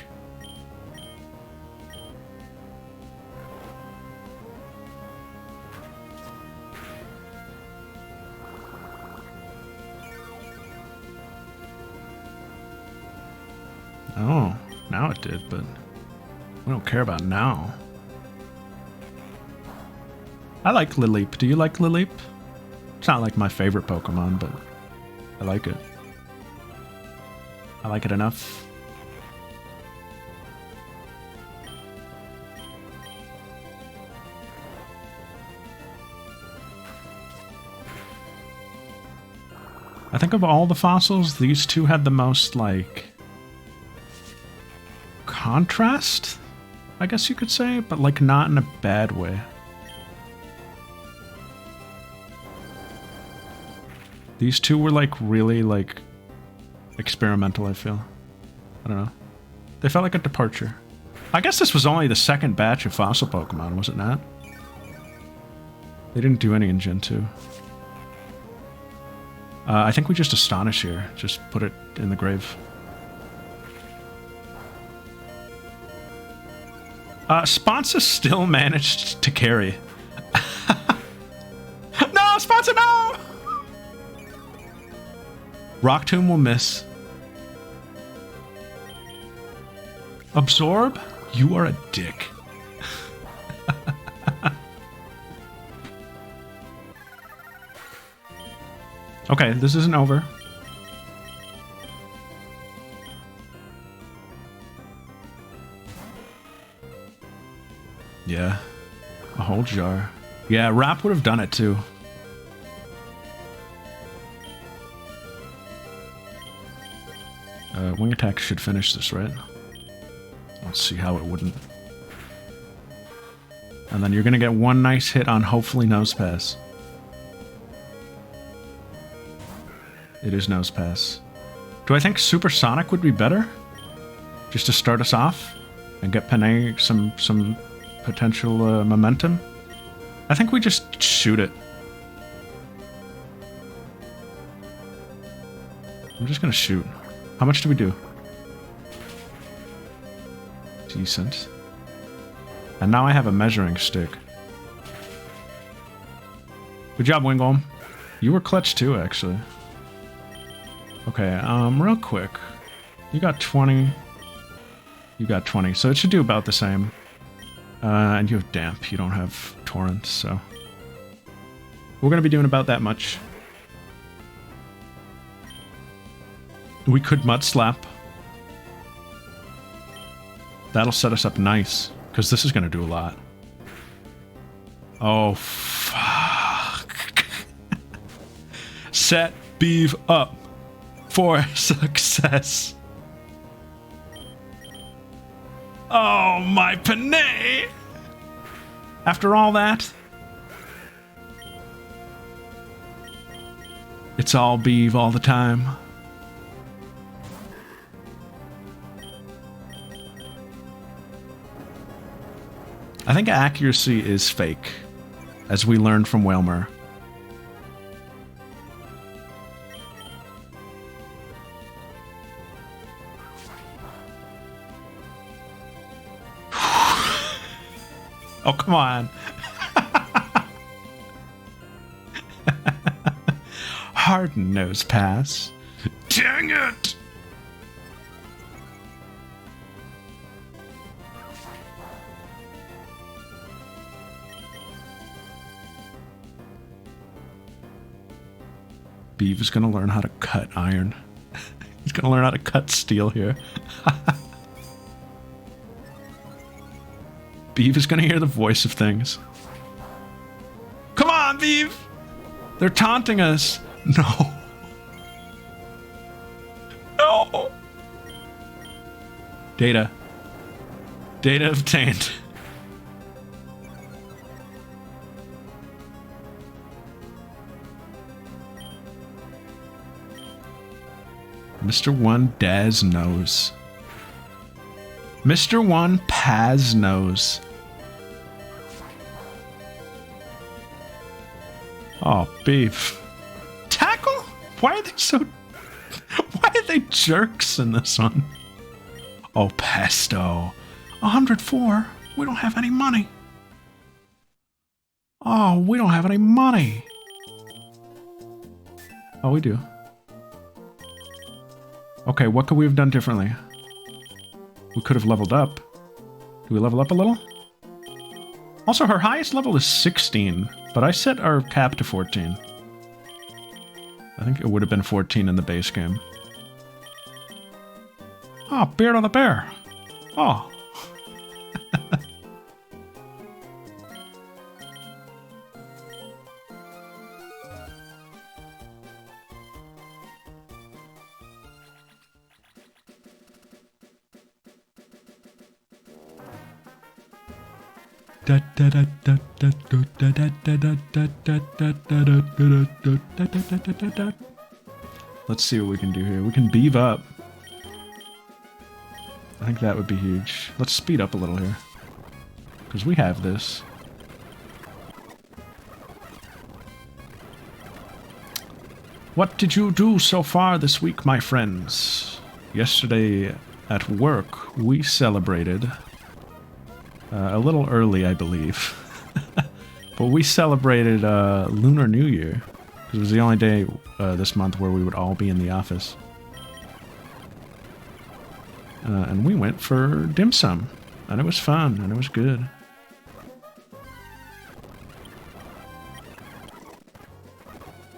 Oh, now it did, but we don't care about now. I like Lileep. Do you like Lileep? It's not like my favorite Pokemon, but I like it. I like it enough. I think of all the fossils, these two had the most, like, contrast, I guess you could say, but, like, not in a bad way. These two were, like, really, like, experimental, I feel. I don't know. They felt like a departure. I guess this was only the second batch of fossil Pokemon, was it not? They didn't do any in Gen 2. I think we just Astonish here. Just put it in the grave. Sponsa still managed to carry. No, Sponsa, no! Rock Tomb will miss. Absorb? You are a dick. Okay, this isn't over. Yeah. A whole jar. Yeah, Rap would have done it too. Wing Attack should finish this, right? Let's see how it wouldn't. And then you're gonna get one nice hit on hopefully Nose Pass. It is Nose Pass. Do I think Supersonic would be better? Just to start us off? And get Panay some potential momentum? I think we just shoot it. I'm just gonna shoot. How much do we do? Decent. And now I have a measuring stick. Good job, Wingolm. You were clutch too, actually. Okay, real quick. You got 20. You got 20, so it should do about the same. And you have Damp. You don't have Torrent, so... We're gonna be doing about that much. We could Mud Slap. That'll set us up nice, because this is gonna do a lot. Oh, fuck. Set Beeve up for success. Oh, my Panay! After all that, it's all Beeve all the time. I think accuracy is fake, as we learned from Wailmer. Oh, come on. Hard Nose Pass. Dang it! Beeve is gonna learn how to cut iron. He's gonna learn how to cut steel here. Beeve is gonna hear the voice of things. Come on, Beeve! They're taunting us. No. No. Data. Data obtained. Mr. One Daz knows. Mr. One Paz knows. Oh, beef. Tackle? Why are they so... Why are they jerks in this one? Oh, pesto. 104. We don't have any money. Oh, we don't have any money. Oh, we do. Okay, what could we have done differently? We could have leveled up. Do we level up a little? Also, her highest level is 16, but I set our cap to 14. I think it would have been 14 in the base game. Oh, Beard on the Bear. Oh. Let's see what we can do here. We can beeve up. I think that would be huge. Let's speed up a little here. Because we have this. What did you do so far this week, my friends? Yesterday at work, we celebrated... a little early, I believe. But we celebrated Lunar New Year. Because it was the only day this month where we would all be in the office. And we went for dim sum. And it was fun, and it was good.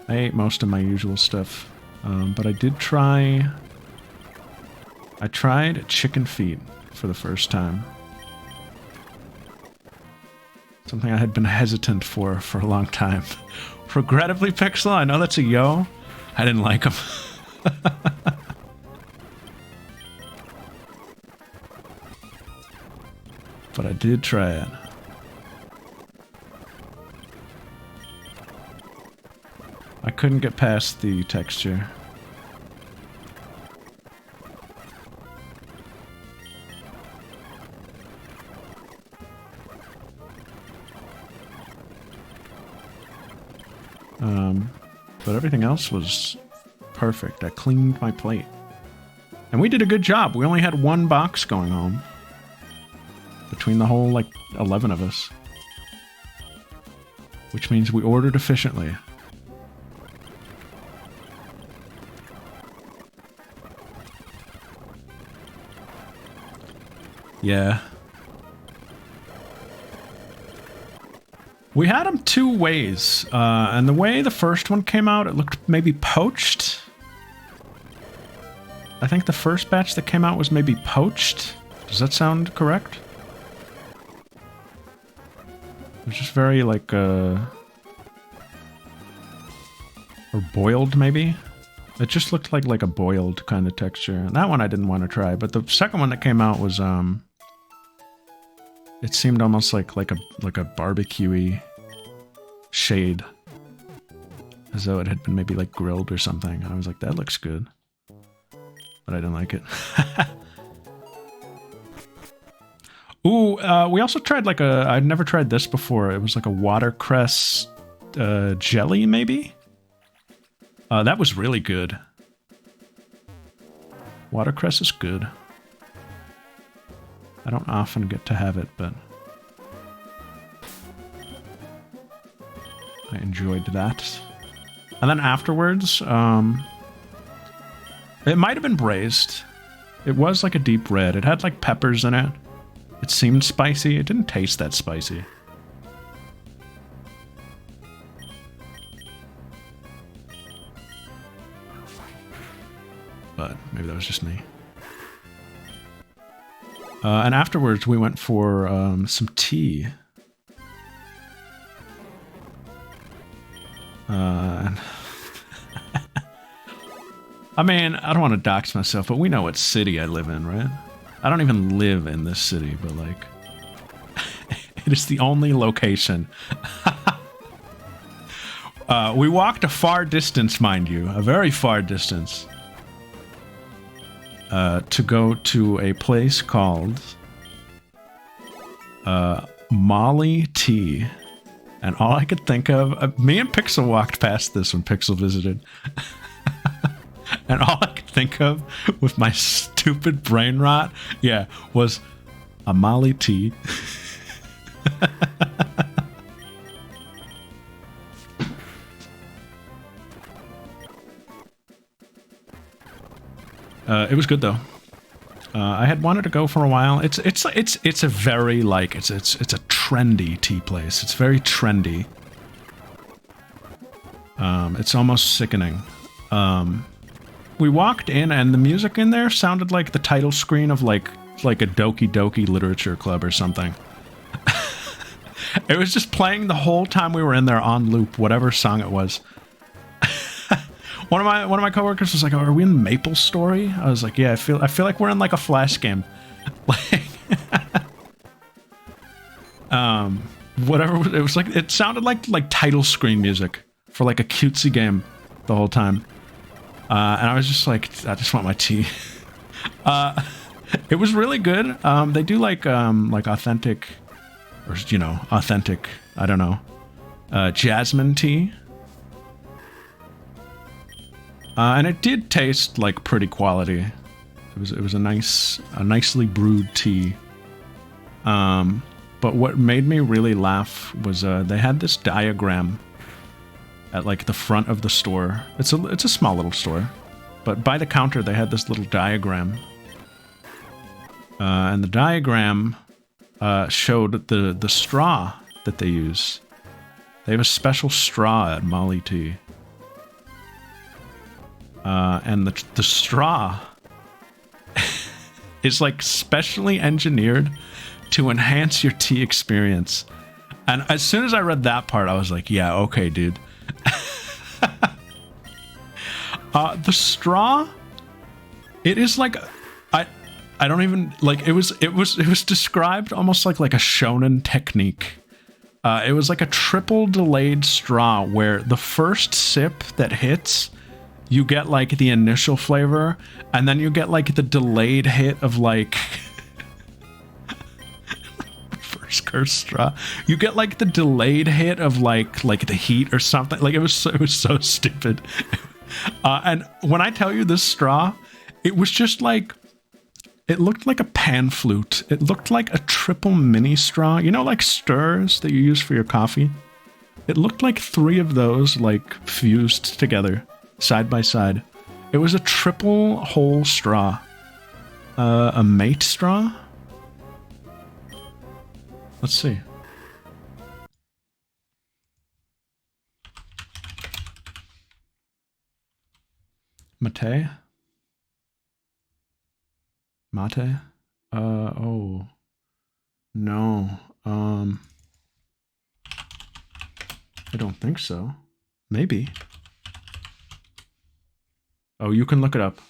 I ate most of my usual stuff. But I did try... I tried chicken feet for the first time. Something I had been hesitant for a long time. Regrettably, Pixel, I know that's a yo. I didn't like them. But I did try it. I couldn't get past the texture. But everything else was perfect. I cleaned my plate. And we did a good job. We only had one box going home. Between the whole, like, 11 of us. Which means we ordered efficiently. Yeah. We had them two ways, and the way the first one came out, it looked maybe poached. I think the first batch that came out was maybe poached. Does that sound correct? It was just very, like, or boiled, maybe? It just looked like a boiled kind of texture. And that one I didn't want to try, but the second one that came out was, it seemed almost like a barbecue-y shade. As though it had been maybe like grilled or something. And I was like, that looks good. But I didn't like it. Ooh, we also tried like I'd never tried this before. It was like a watercress jelly, maybe? That was really good. Watercress is good. I don't often get to have it, but I enjoyed that. And then afterwards, it might have been braised. It was like a deep red. It had like peppers in it. It seemed spicy. It didn't taste that spicy. But maybe that was just me. And afterwards, we went for some tea. And I mean, I don't want to dox myself, but we know what city I live in, right? I don't even live in this city, but like, it is the only location. We walked a far distance, mind you, a very far distance. to go to a place called Molly Tea. And all I could think of, me and Pixel walked past this when Pixel visited. And all I could think of with my stupid brain rot, yeah, was a Molly Tea. It was good though. I had wanted to go for a while. It's a very like it's a trendy tea place. It's very trendy. It's almost sickening. We walked in and the music in there sounded like the title screen of like a Doki Doki literature club or something. It was just playing the whole time we were in there on loop, whatever song it was. One of my coworkers was like, "Oh, are we in Maple Story?" I was like, "Yeah, I feel like we're in like a Flash game." Like, whatever it was like, it sounded like title screen music for like a cutesy game the whole time. And I was just like, I just want my tea. It was really good. They do like authentic, or you know, authentic. I don't know, jasmine tea. And it did taste like pretty quality. It was a nicely brewed tea. But what made me really laugh was they had this diagram at like the front of the store. It's a small little store, but by the counter they had this little diagram. And the diagram showed the straw that they use. They have a special straw at Molly Tea. And the straw is like specially engineered to enhance your tea experience. And as soon as I read that part, I was like, yeah, okay, dude. The straw, it is like, I don't even, like, it was described almost like a shonen technique. It was like a triple delayed straw where the first sip that hits, you get like the initial flavor, and then you get like the delayed hit of like first curse straw. You get like the delayed hit of like the heat or something. Like it was so stupid. And when I tell you this straw, it was just like, it looked like a pan flute. It looked like a triple mini straw. You know, like stirs that you use for your coffee. It looked like 3 of those like fused together. Side by side. It was a triple hole straw. A mate straw? Let's see. Mate? Mate? Oh. No. I don't think so. Maybe. Oh, you can look it up.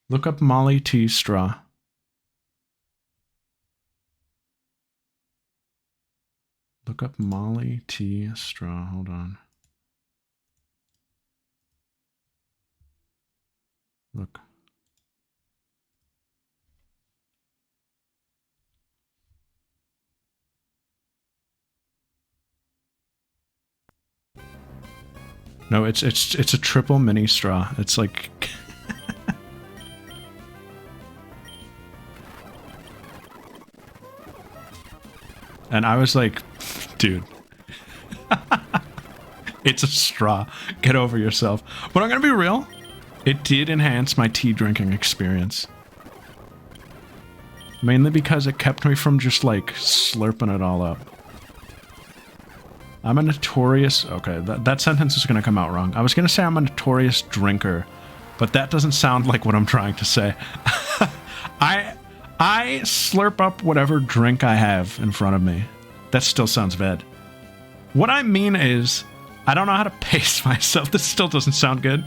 Look up Molly Tea straw. Look up Molly Tea straw. Hold on. Look. No, it's a triple mini straw. It's like and I was like, dude, it's a straw. Get over yourself. But I'm gonna be real. It did enhance my tea drinking experience. Mainly because it kept me from just like slurping it all up. I'm a notorious... Okay, that sentence is going to come out wrong. I was going to say I'm a notorious drinker, but that doesn't sound like what I'm trying to say. I slurp up whatever drink I have in front of me. That still sounds bad. What I mean is, I don't know how to pace myself. This still doesn't sound good.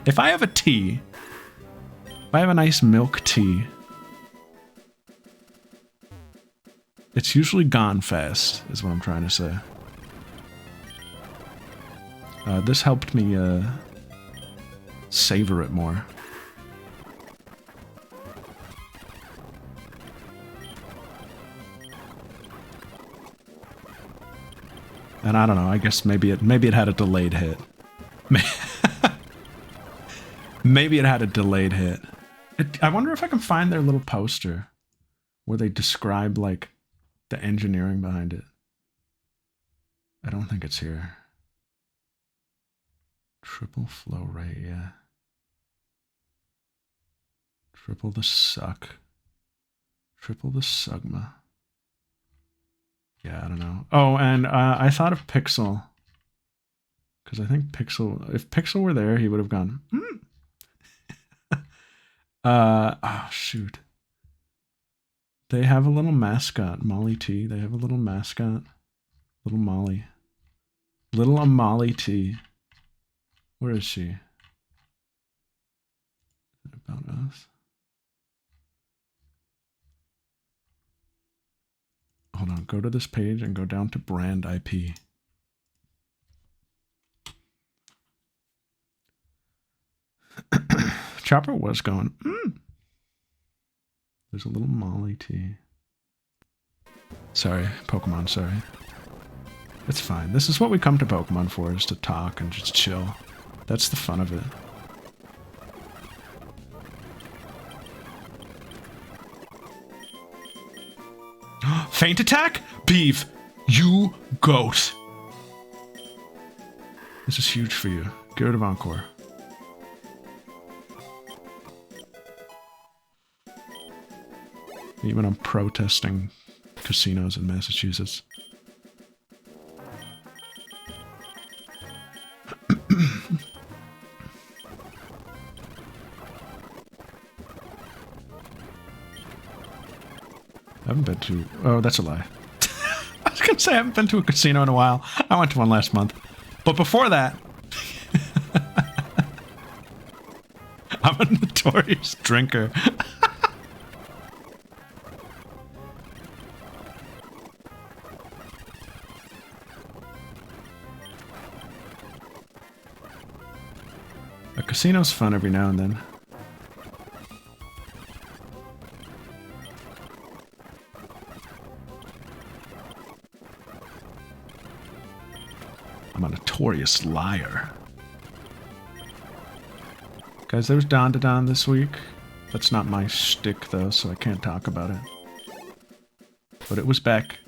If I have a tea, if I have a nice milk tea, it's usually gone fast, is what I'm trying to say. This helped me savor it more. And I don't know, I guess maybe it had a delayed hit. Maybe it had a delayed hit. I wonder if I can find their little poster where they describe, like, the engineering behind it. I don't think it's here. Triple flow rate, yeah. Triple the suck. Triple the sugma. Yeah, I don't know. Oh, and I thought of Pixel. Because I think Pixel... If Pixel were there, he would have gone... Oh, shoot. They have a little mascot, Molly T. They have a little mascot. Little Molly. Little Amali T. Where is she? About us. Hold on, go to this page and go down to brand IP. Chopper was going, There's a little Molly T. Sorry, Pokemon, sorry. It's fine. This is what we come to Pokemon for, is to talk and just chill. That's the fun of it. Feint attack? Beef, you goat. This is huge for you. Get rid of Encore. Even I'm protesting casinos in Massachusetts. I haven't been to... Oh, that's a lie. I was gonna say I haven't been to a casino in a while. I went to one last month. But before that... I'm a notorious drinker. A casino's fun every now and then. I'm a notorious liar. Guys, there was Don to Don this week. That's not my shtick, though, so I can't talk about it. But it was back.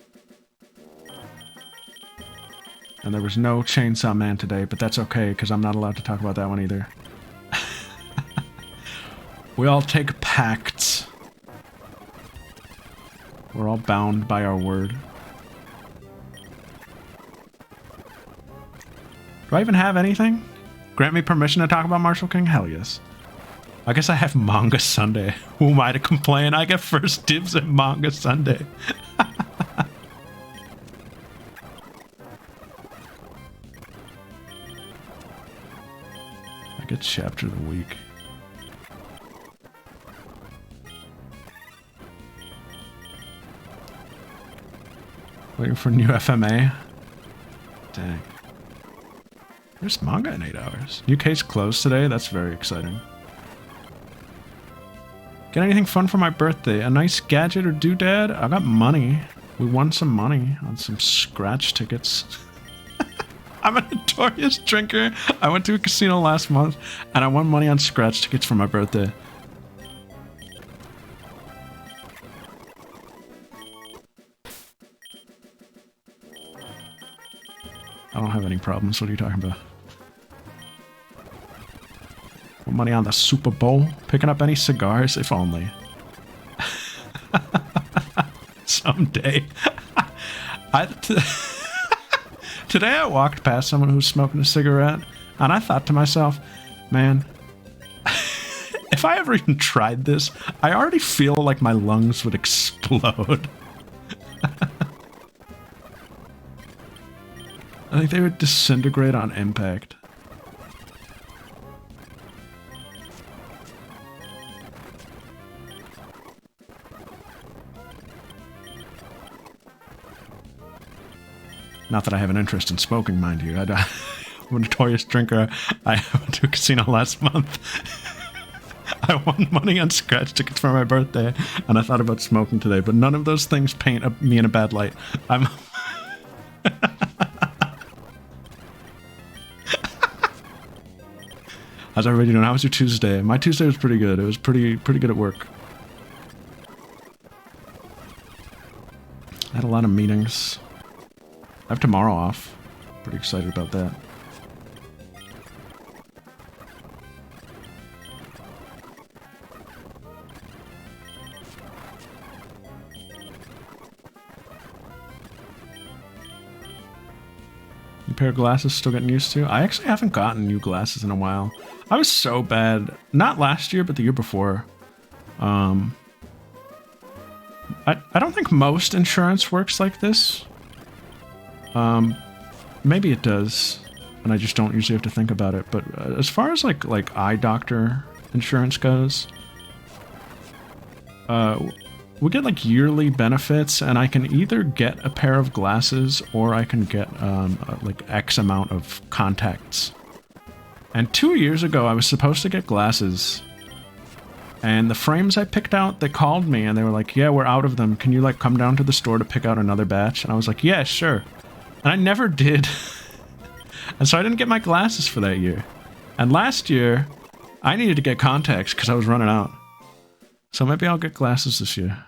And there was no Chainsaw Man today, but that's okay, because I'm not allowed to talk about that one either. We all take pacts. We're all bound by our word. Do I even have anything? Grant me permission to talk about Marshall King? Hell yes. I guess I have Manga Sunday. Who am I to complain? I get first dibs at Manga Sunday. I get chapter of the week. Waiting for new FMA? Dang. There's manga in 8 hours. UK's closed today? That's very exciting. Get anything fun for my birthday? A nice gadget or doodad? I got money. We won some money on some scratch tickets. I'm a notorious drinker. I went to a casino last month and I won money on scratch tickets for my birthday. I don't have any problems. What are you talking about? Well, money on the Super Bowl? Picking up any cigars? If only. Someday. Today I walked past someone who was smoking a cigarette, and I thought to myself, man, if I ever even tried this, I already feel like my lungs would explode. I think they would disintegrate on impact. Not that I have an interest in smoking, mind you. I'm a notorious drinker. I went to a casino last month. I won money on scratch tickets for my birthday, and I thought about smoking today, but none of those things paint me in a bad light. I'm... How's everybody doing? How was your Tuesday? My Tuesday was pretty good. It was pretty good at work. I had a lot of meetings. I have tomorrow off. Pretty excited about that. New pair of glasses, still getting used to. I actually haven't gotten new glasses in a while. I was so bad. Not last year, but the year before. I don't think most insurance works like this. Maybe it does, and I just don't usually have to think about it. But as far as like eye doctor insurance goes, we get like yearly benefits, and I can either get a pair of glasses or I can get like X amount of contacts. And 2 years ago, I was supposed to get glasses. And the frames I picked out, they called me and they were like, yeah, we're out of them. Can you like come down to the store to pick out another batch? And I was like, yeah, sure. And I never did. And so I didn't get my glasses for that year. And last year, I needed to get contacts because I was running out. So maybe I'll get glasses this year.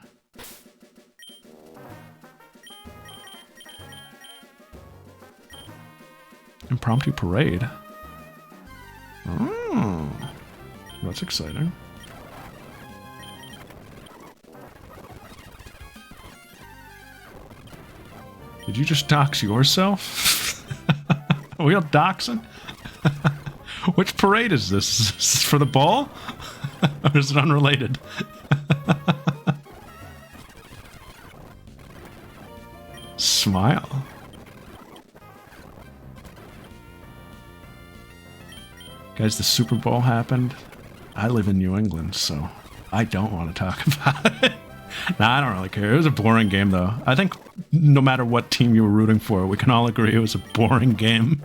Impromptu parade. Oh, that's exciting. Did you just dox yourself? Are we all doxing? Which parade is this? Is this for the ball? Or is it unrelated? Smile. Guys, the Super Bowl happened. I live in New England, so I don't want to talk about it. Nah, I don't really care. It was a boring game, though. I think no matter what team you were rooting for, we can all agree it was a boring game.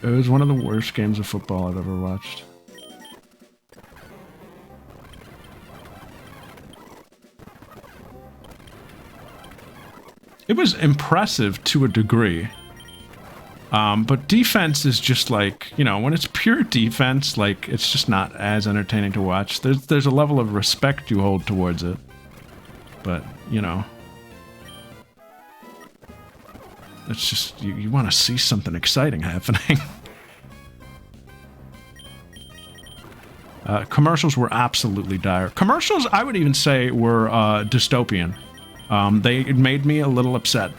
It was one of the worst games of football I've ever watched. It was impressive to a degree. But defense is just like, you know, when it's pure defense, like, it's just not as entertaining to watch. There's a level of respect you hold towards it. But, you know, it's just, you want to see something exciting happening. Commercials were absolutely dire. Commercials, I would even say, were dystopian. It made me a little upset.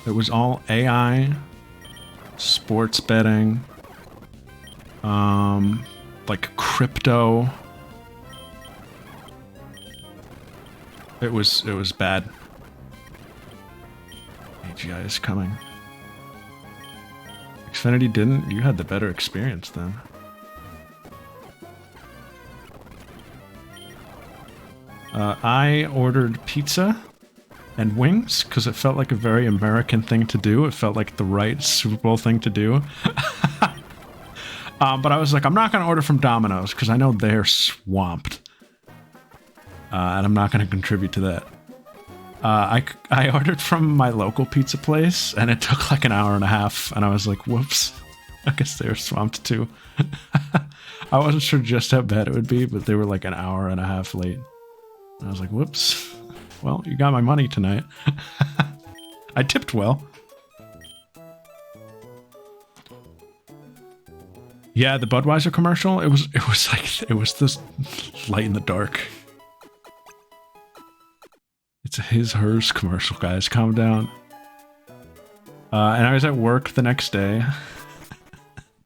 It was all AI, sports betting, like crypto. It was bad. AGI is coming. Xfinity didn't? You had the better experience then. I ordered pizza and wings, because it felt like a very American thing to do. It felt like the right Super Bowl thing to do. But I was like, I'm not going to order from Domino's, because I know they're swamped. And I'm not going to contribute to that. I ordered from my local pizza place, and it took like an hour and a half, and I was like, whoops. I guess they were swamped too. I wasn't sure just how bad it would be, but they were like an hour and a half late. And I was like, whoops. Well, you got my money tonight. I tipped well. Yeah, the Budweiser commercial, it was this light in the dark. It's a his-hers commercial, guys. Calm down. And I was at work the next day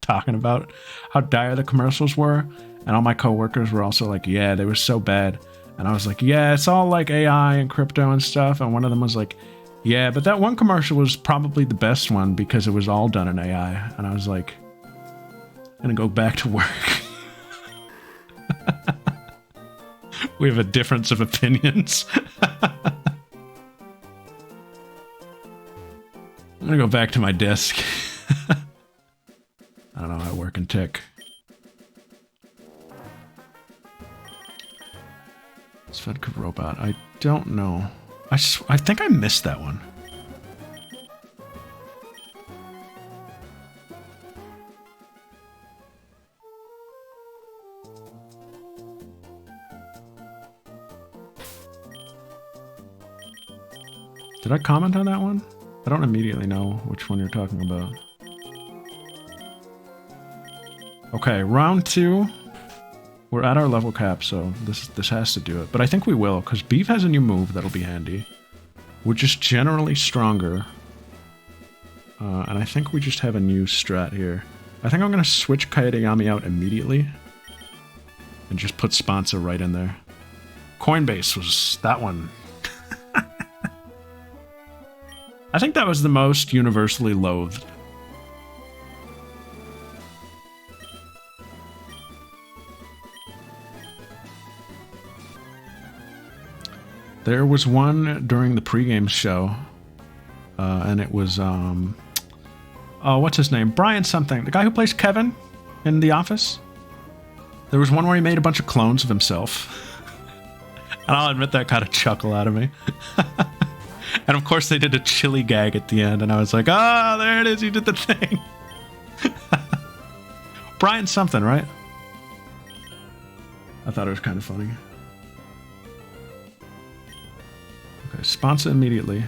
talking about how dire the commercials were, and all my coworkers were also like, yeah, they were so bad. And I was like, yeah, it's all like AI and crypto and stuff. And one of them was like, yeah, but that one commercial was probably the best one because it was all done in AI. And I was like, Gonna go back to work. We have a difference of opinions. I'm gonna go back to my desk. I don't know, I work in tech. Svedka robot, I don't know. I think I missed that one. Did I comment on that one? I don't immediately know which one you're talking about. Okay, round 2. We're at our level cap, so this has to do it. But I think we will, because Beef has a new move that'll be handy. We're just generally stronger. And I think we just have a new strat here. I think I'm going to switch Kayadayami out immediately. And just put Sponsa right in there. Coinbase was that one. I think that was the most universally loathed. There was one during the pregame show, and it was, oh, what's his name? Brian something. The guy who plays Kevin in The Office. There was one where he made a bunch of clones of himself. And I'll admit that got a chuckle out of me. And of course they did a chili gag at the end, and I was like, oh, there it is, he did the thing. Brian something, right? I thought it was kind of funny. Okay, Sponsa immediately.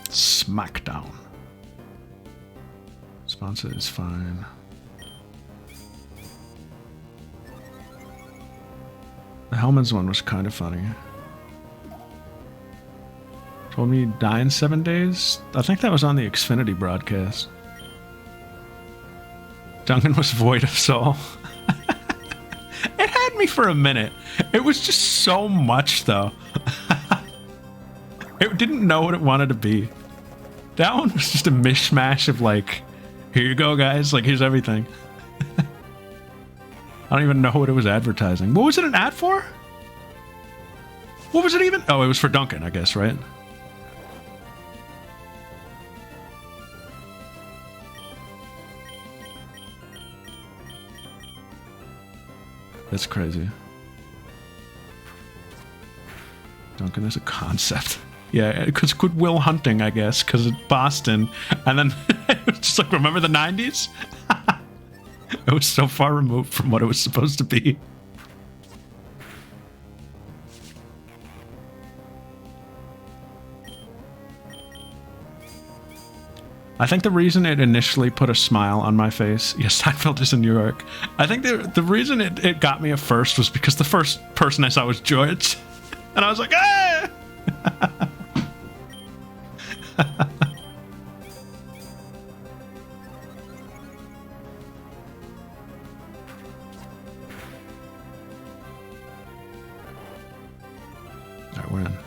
Smackdown. Sponsa is fine. The Hellman's one was kind of funny. Told me he'd die in 7 days? I think that was on the Xfinity broadcast. Duncan was void of soul. It had me for a minute. It was just so much, though. It didn't know what it wanted to be. That one was just a mishmash of like, here you go, guys. Like, here's everything. I don't even know what it was advertising. What was it an ad for? What was it even? Oh, it was for Duncan, I guess, right? That's crazy. Duncan is a concept. Yeah, because Goodwill Hunting, I guess, because it's Boston. And then it was just like, remember the 90s? It was so far removed from what it was supposed to be. I think the reason it initially put a smile on my face, yes, Seinfeld is in New York. I think the reason it got me at first was because the first person I saw was George. And I was like, ah! Alright, we're in.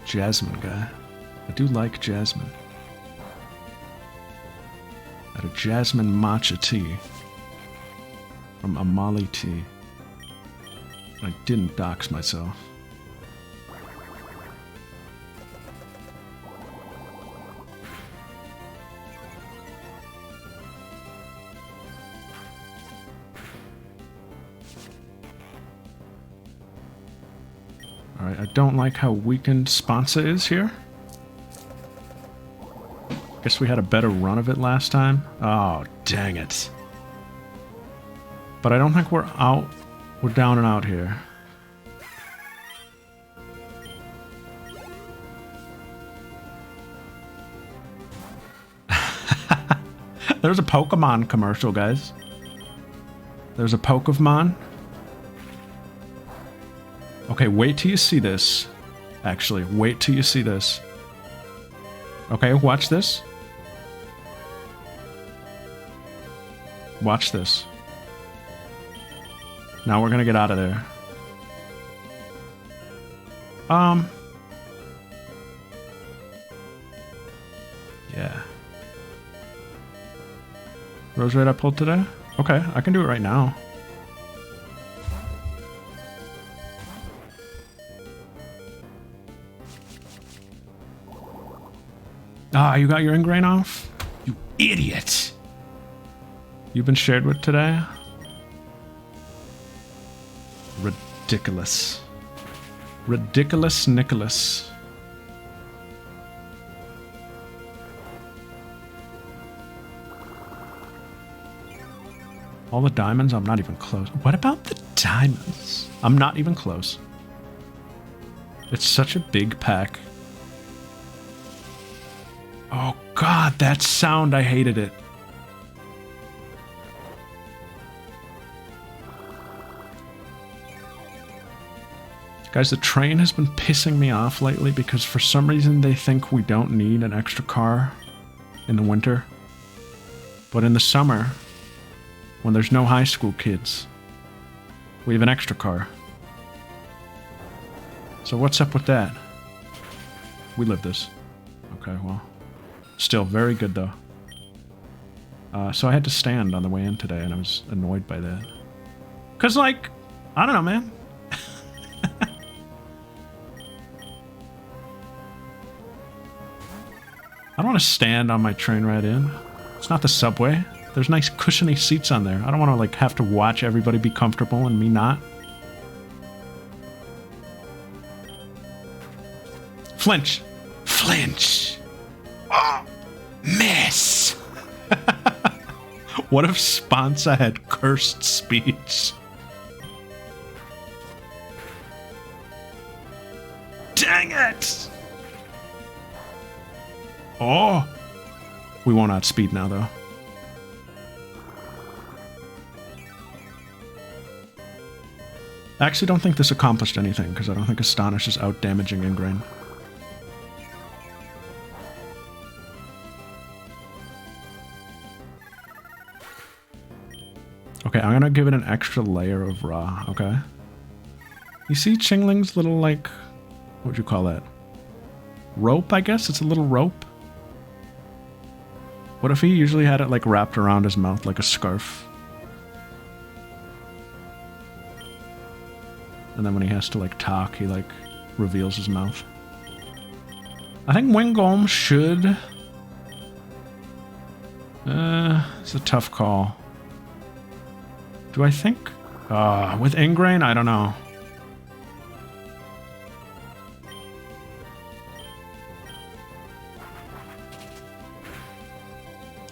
Jasmine guy. I do like Jasmine. Got a Jasmine matcha tea from Amali Tea. I didn't dox myself. Alright, I don't like how weakened Sponsa is here. Guess we had a better run of it last time. Oh, dang it. But I don't think we're out. We're down and out here. There's a Pokemon commercial, guys. There's a Pokemon. Okay, wait till you see this. Actually, wait till you see this. Okay, watch this. Watch this. Now we're gonna get out of there. Yeah. Rose rate I pulled today? Okay, I can do it right now. Ah, you got your ingrain off? You idiot! You've been shared with today? Ridiculous. Ridiculous Nicholas. All the diamonds? I'm not even close. What about the diamonds? I'm not even close. It's such a big pack. Oh god, that sound, I hated it. Guys, the train has been pissing me off lately because for some reason they think we don't need an extra car in the winter. But in the summer, when there's no high school kids, we have an extra car. So what's up with that? We live this. Okay, well. Still very good though. So I had to stand on the way in today and I was annoyed by that. Cause like, I don't know, man. I don't want to stand on my train ride in. It's not the subway. There's nice cushiony seats on there. I don't want to like have to watch everybody be comfortable and me not. Flinch. Flinch. Oh, miss. What if Sponsa had cursed speech? Dang it! Oh! We won't outspeed now, though. I actually don't think this accomplished anything, because I don't think Astonish is out-damaging Ingrain. Okay, I'm gonna give it an extra layer of raw, okay? You see Chingling's little, like... what would you call that? Rope, I guess? It's a little rope? What if he usually had it, like, wrapped around his mouth like a scarf? And then when he has to, like, talk, he, like, reveals his mouth. I think Wingolm should... it's a tough call. Do I think? With Ingrain? I don't know.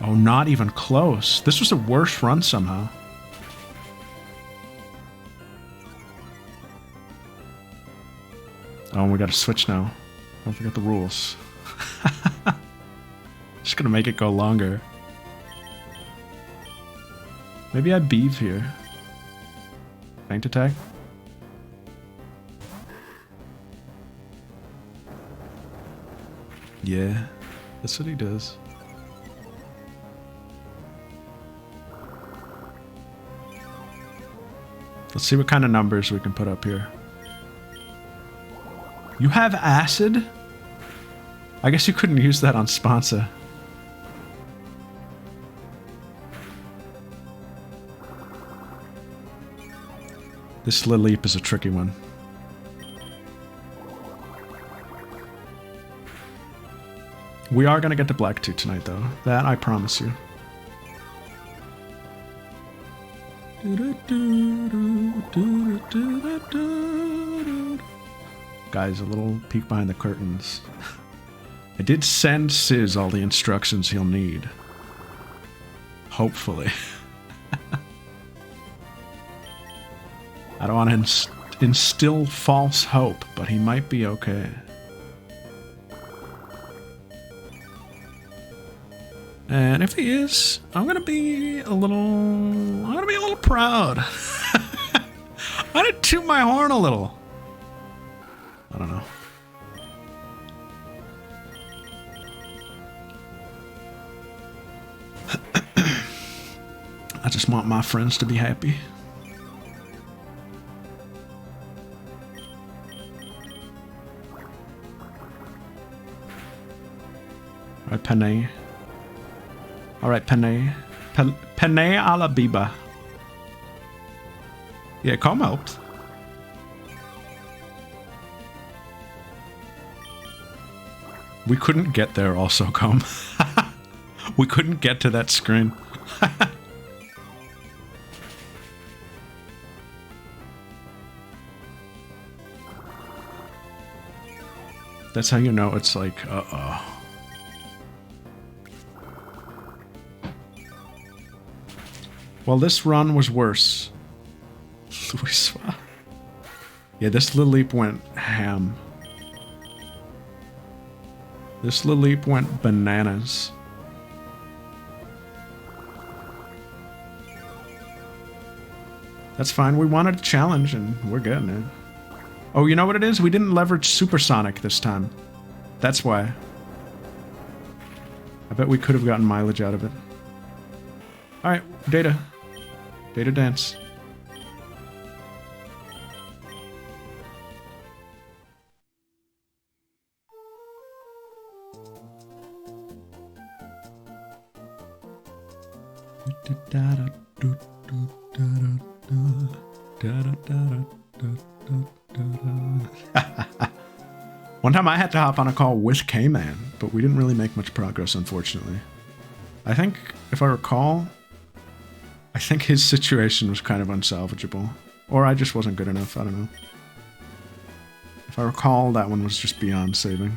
Oh, not even close. This was a worse run somehow. Oh, we gotta switch now. Don't forget the rules. Just gonna make it go longer. Maybe I beeve here. Banked attack? Yeah, that's what he does. Let's see what kind of numbers we can put up here. You have acid? I guess you couldn't use that on Sponsa. This Lilleep is a tricky one. We are going to get to Black 2 tonight, though. That I promise you. Guys, a little peek behind the curtains. I did send Sizz all the instructions he'll need. Hopefully. I don't want to instill false hope, but he might be okay. And if he is, I'm gonna be a little proud. I'm gonna toot my horn a little. I don't know. I just want my friends to be happy. Alright, Penne. Alright, Penne. Penne a la Biba. Yeah, calm helped. We couldn't get there also, Comb. We couldn't get to that screen. That's how you know it's like, uh-oh. Well, this run was worse. Yeah, this Lilip went ham. This Lilip went bananas. That's fine. We wanted a challenge, and we're getting it. Oh, you know what it is? We didn't leverage Supersonic this time. That's why. I bet we could have gotten mileage out of it. Alright, Data. Data dance. One time I had to hop on a call with K-Man, but we didn't really make much progress, unfortunately. I think, if I recall, I think his situation was kind of unsalvageable. Or I just wasn't good enough, I don't know. If I recall, that one was just beyond saving.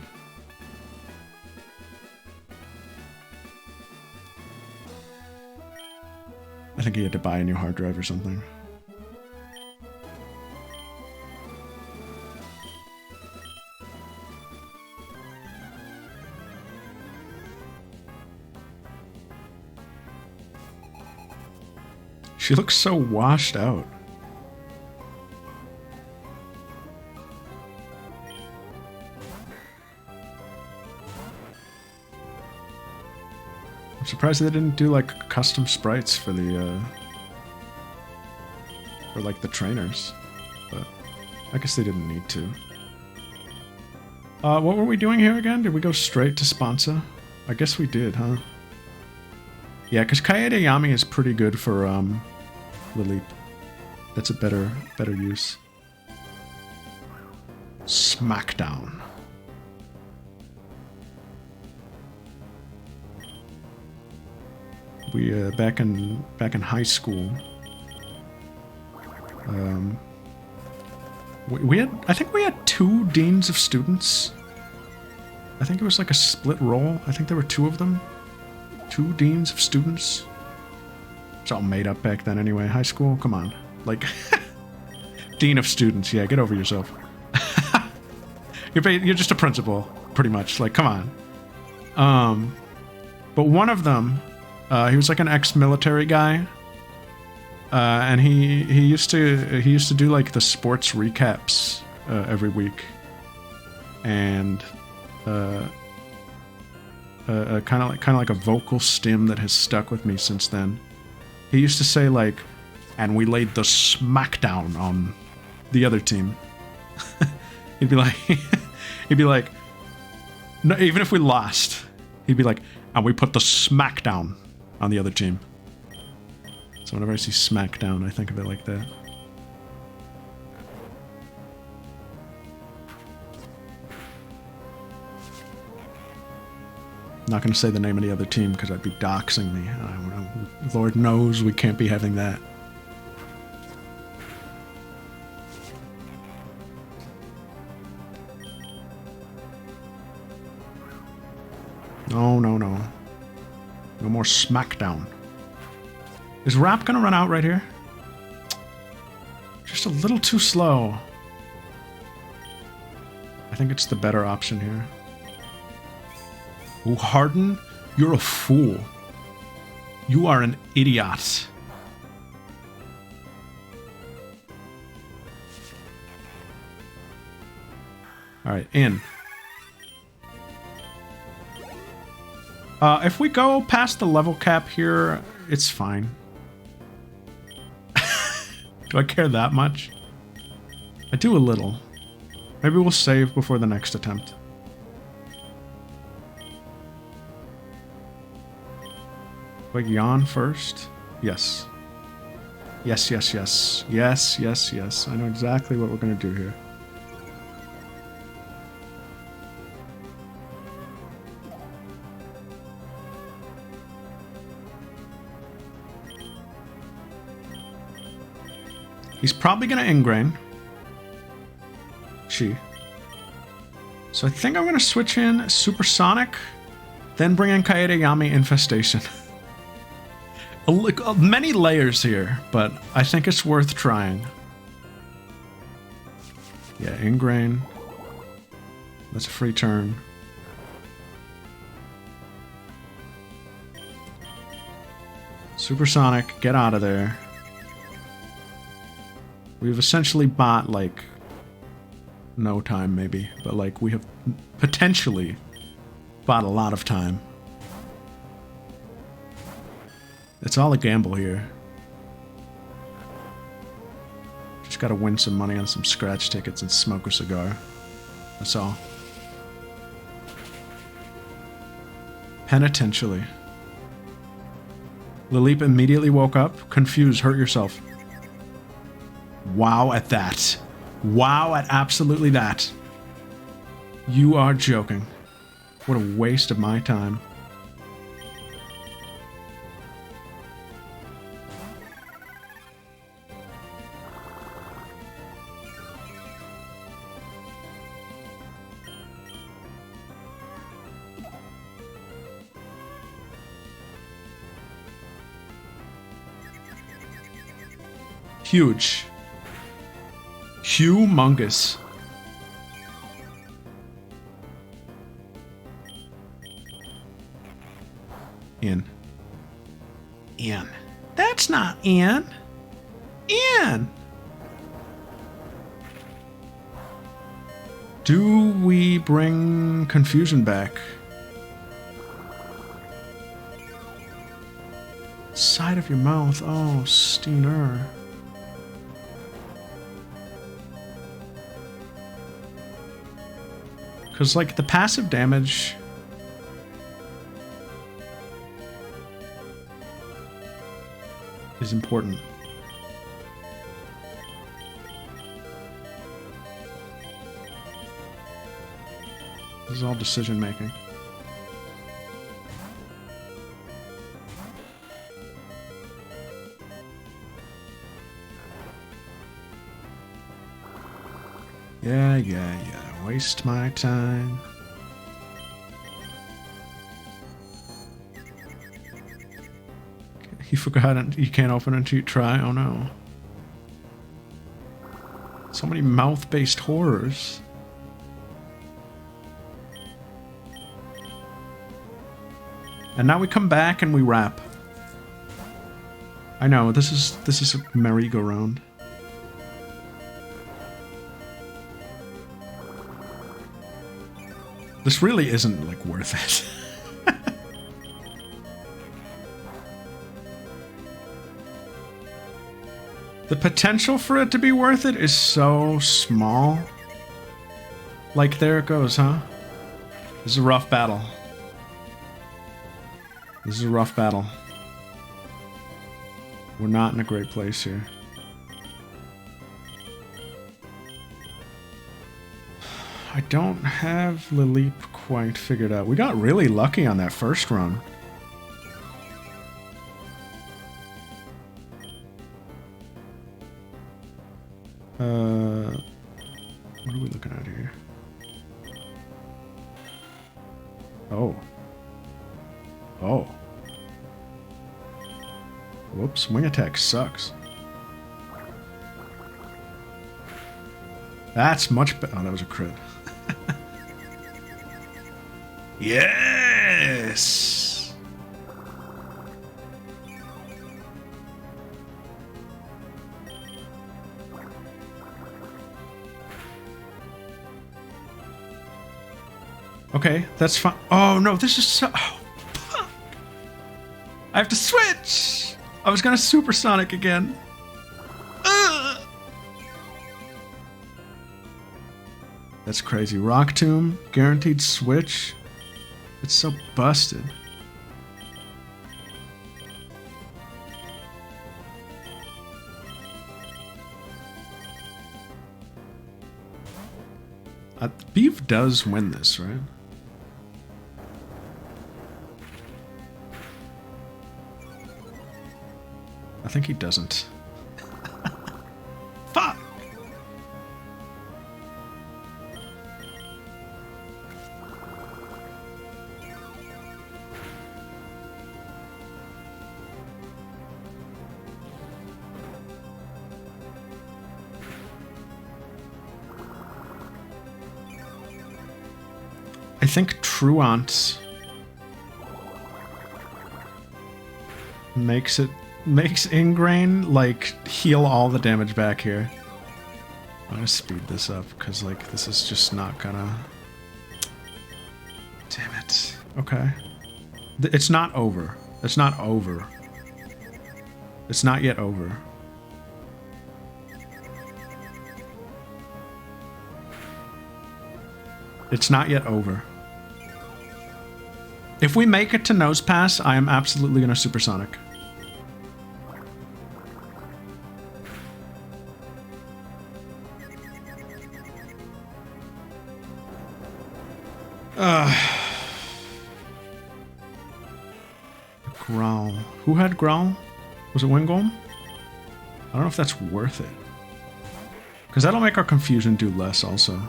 I think he had to buy a new hard drive or something. She looks so washed out. I'm surprised they didn't do like custom sprites for the for like the trainers, but I guess they didn't need to. What were we doing here again? Did we go straight to sponsor? I guess we did, huh? Yeah, because Kaede Yami is pretty good for Lilip. That's a better use. Smackdown. We back in high school. We had, I think we had 2 deans of students. I think it was like a split role. I think there were 2 of them. 2 deans of students. It's all made up back then anyway. High school, come on. Like, dean of students. Yeah, get over yourself. You're just a principal, pretty much. Like, come on. But one of them, he was like an ex-military guy. And he used to do like the sports recaps every week. And kind of like a vocal stim that has stuck with me since then. He used to say like, and we laid the smackdown on the other team. he'd be like, no, even if we lost, he'd be like, and we put the smackdown on the other team. So whenever I see smackdown, I think of it like that. Not going to say the name of the other team because I'd be doxing me. Lord knows we can't be having that. No, no, no. No more smackdown. Is Rap going to run out right here? Just a little too slow. I think it's the better option here. Oh, Harden, you're a fool. You are an idiot. Alright, in. If we go past the level cap here, it's fine. Do I care that much? I do a little. Maybe we'll save before the next attempt. Do I yawn first? Yes. Yes, yes, yes. Yes, yes, yes. I know exactly what we're going to do here. He's probably going to ingrain. So I think I'm going to switch in Supersonic, then bring in Kaedeyami Infestation. Many layers here, but I think it's worth trying. Yeah, ingrain. That's a free turn. Supersonic, get out of there. We've essentially bought, like, no time maybe, but like we have potentially bought a lot of time. It's all a gamble here. Just gotta win some money on some scratch tickets and smoke a cigar. That's all. Penitentially. Lilip immediately woke up. Confused, hurt yourself. Wow at that. Wow at absolutely that. You are joking. What a waste of my time. Huge. Humongous. Ian. Ian. That's not Ian. Ian! Do we bring confusion back? Side of your mouth. Oh, Steener. Because, like, the passive damage... is important. This is all decision making. Yeah. Waste my time. He forgot you can't open until you try. Oh no. So many mouth-based horrors. And now we come back and we rap. I know, this is a merry-go-round. This really isn't, like, worth it. The potential for it to be worth it is so small. Like, there it goes, huh? This is a rough battle. This is a rough battle. We're not in a great place here. I don't have Lilip quite figured out. We got really lucky on that first run. What are we looking at here? Oh. Whoops, wing attack sucks. That's much better. Oh, that was a crit. Yes! Okay, that's fine. Oh no, this is so... Oh, fuck. I have to switch! I was gonna supersonic again. Ugh. That's crazy. Rock Tomb, guaranteed switch. It's so busted. Beef does win this, right? I think he doesn't. Fuck! I think Truant makes Ingrain like heal all the damage back here. I'm gonna speed this up because like this is just not gonna. Damn it. Okay. It's not over. It's not over. It's not yet over. It's not yet over. If we make it to Nose Pass, I am absolutely gonna Supersonic. Growl. Who had Growl? Was it Wingolm? I don't know if that's worth it. Because that'll make our confusion do less also.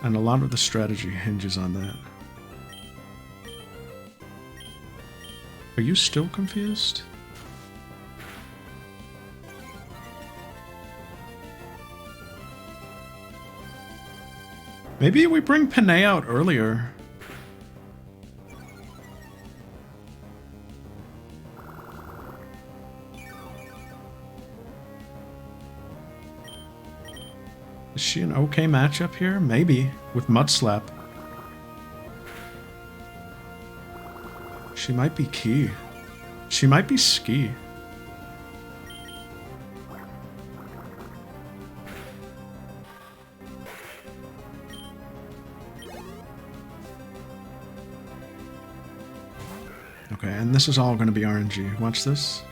And a lot of the strategy hinges on that. Are you still confused? Maybe we bring Panay out earlier. Is she an okay matchup here? Maybe, with Mudslap. She might be key. She might be ski. Okay, and this is all going to be RNG. Watch this.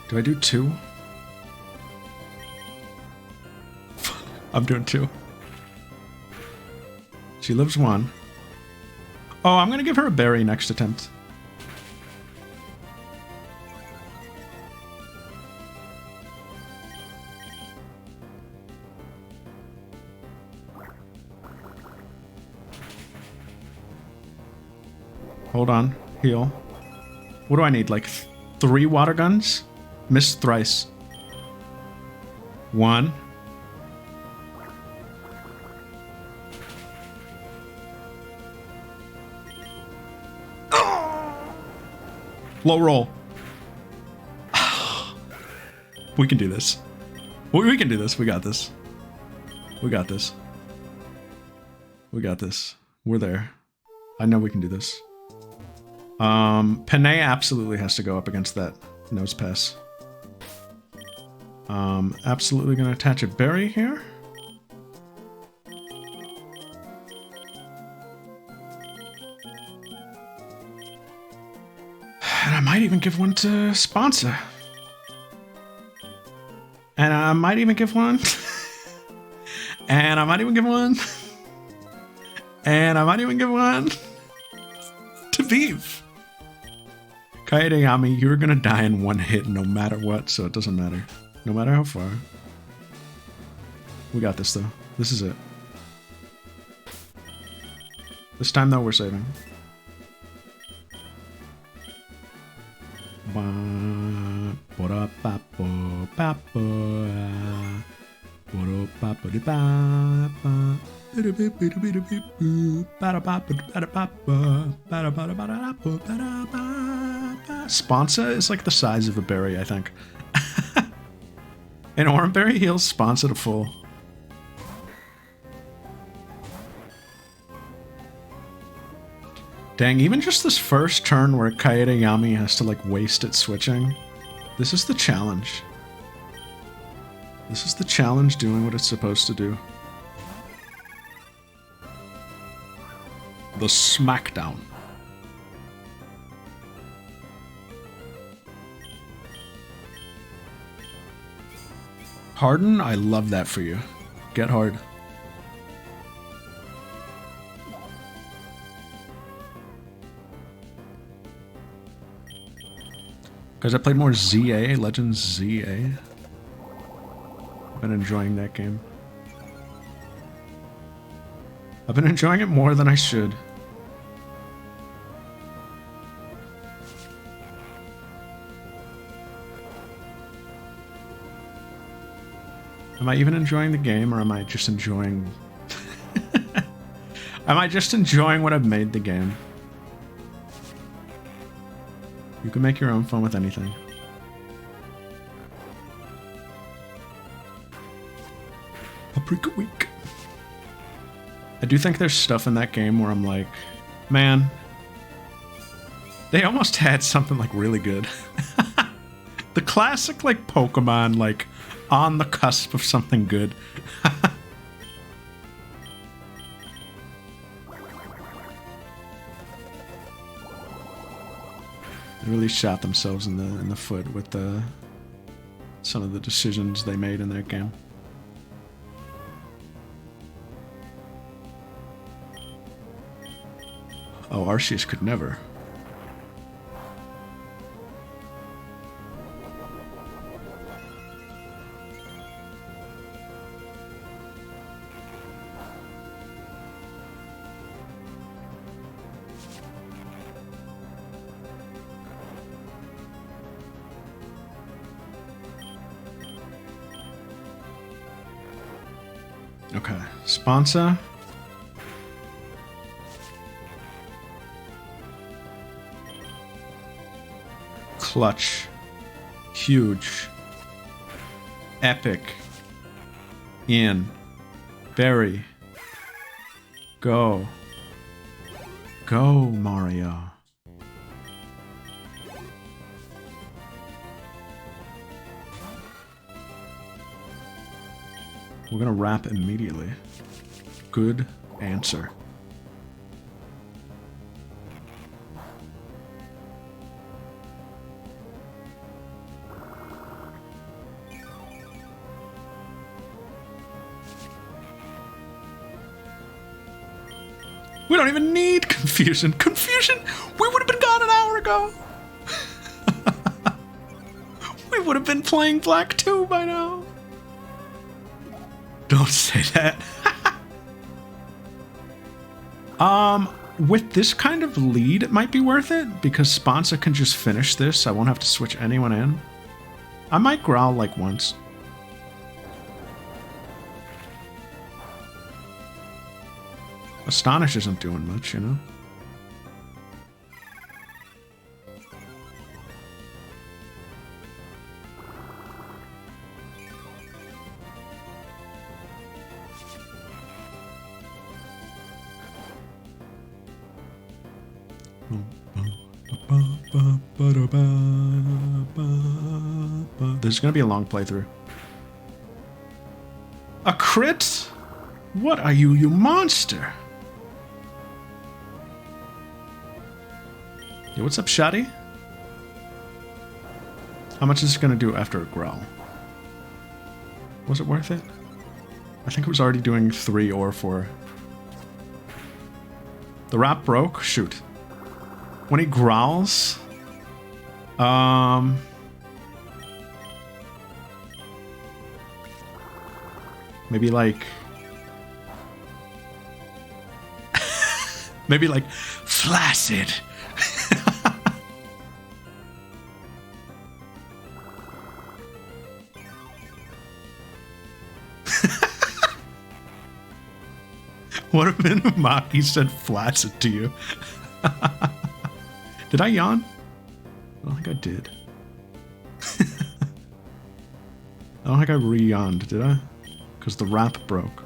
Do I do 2? I'm doing 2. She lives 1. Oh, I'm gonna give her a berry next attempt. Hold on. Heal. What do I need? Like 3 water guns? Missed thrice. 1. Low roll. We can do this. We can do this. We got this. We got this. We got this. We're there. I know we can do this. Panay absolutely has to go up against that Nose Pass. Absolutely gonna attach a berry here. And I might even give one to Sponsor. And I might even give one. And I might even give one. And I might even give one to Beef. Kaedeyami, you're gonna die in 1 hit no matter what, so it doesn't matter. No matter how far. We got this though. This is it. This time though, we're saving. Sponsa is like the size of a berry, I think. An Oranberry heals Sponsa to full. Dang, even just this first turn where Kaedeyami has to like waste it switching. This is the challenge. This is the challenge doing what it's supposed to do. The Smackdown. Harden, I love that for you. Get hard. Guys, I played more ZA, Legends ZA. I've been enjoying that game. I've been enjoying it more than I should. Am I even enjoying the game, or am I just enjoying... Am I just enjoying what I've made the game? You can make your own fun with anything. Paprika week. I do think there's stuff in that game where I'm like, man, they almost had something like really good. The classic like Pokemon, like on the cusp of something good. They really shot themselves in the foot with some of the decisions they made in that game. Oh, Arceus could never. Okay, sponsor. Clutch. Huge. Epic. In. Very. Go. Go, Mario. We're gonna wrap immediately. Good answer. We don't even need confusion. Confusion? We would have been gone an hour ago. We would have been playing Black 2 by now. Don't say that. With this kind of lead, it might be worth it, because Sponsor can just finish this. I won't have to switch anyone in. I might growl like once. Astonish isn't doing much, you know? This is gonna be a long playthrough. A crit? What are you, you monster? Yo, what's up, Shotty? How much is it gonna do after a growl? Was it worth it? I think it was already doing 3 or 4. The wrap broke? Shoot. When he growls... Maybe like... Maybe like... Flaccid! What if Maki said flaccid to you? Did I yawn? I don't think I did. I don't think I re-yawned, did I? Because the wrap broke.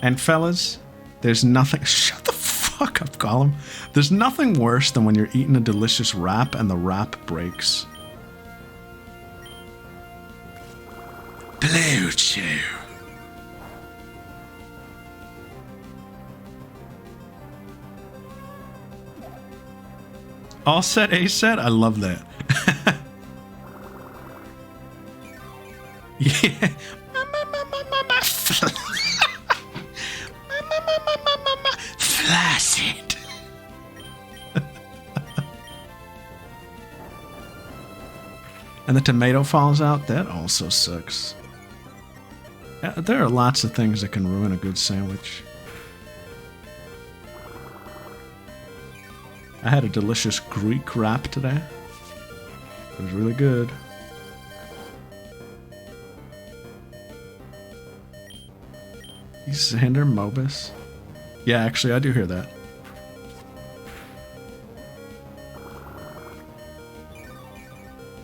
And fellas, there's nothing... Shut the fuck up, Gollum. There's nothing worse than when you're eating a delicious wrap and the wrap breaks. Blue Chew. All set, A set? I love that. Yeah. And the tomato falls out. That also sucks. There are lots of things that can ruin a good sandwich. I had a delicious Greek wrap today. It was really good. Xander Mobus? Yeah, actually, I do hear that.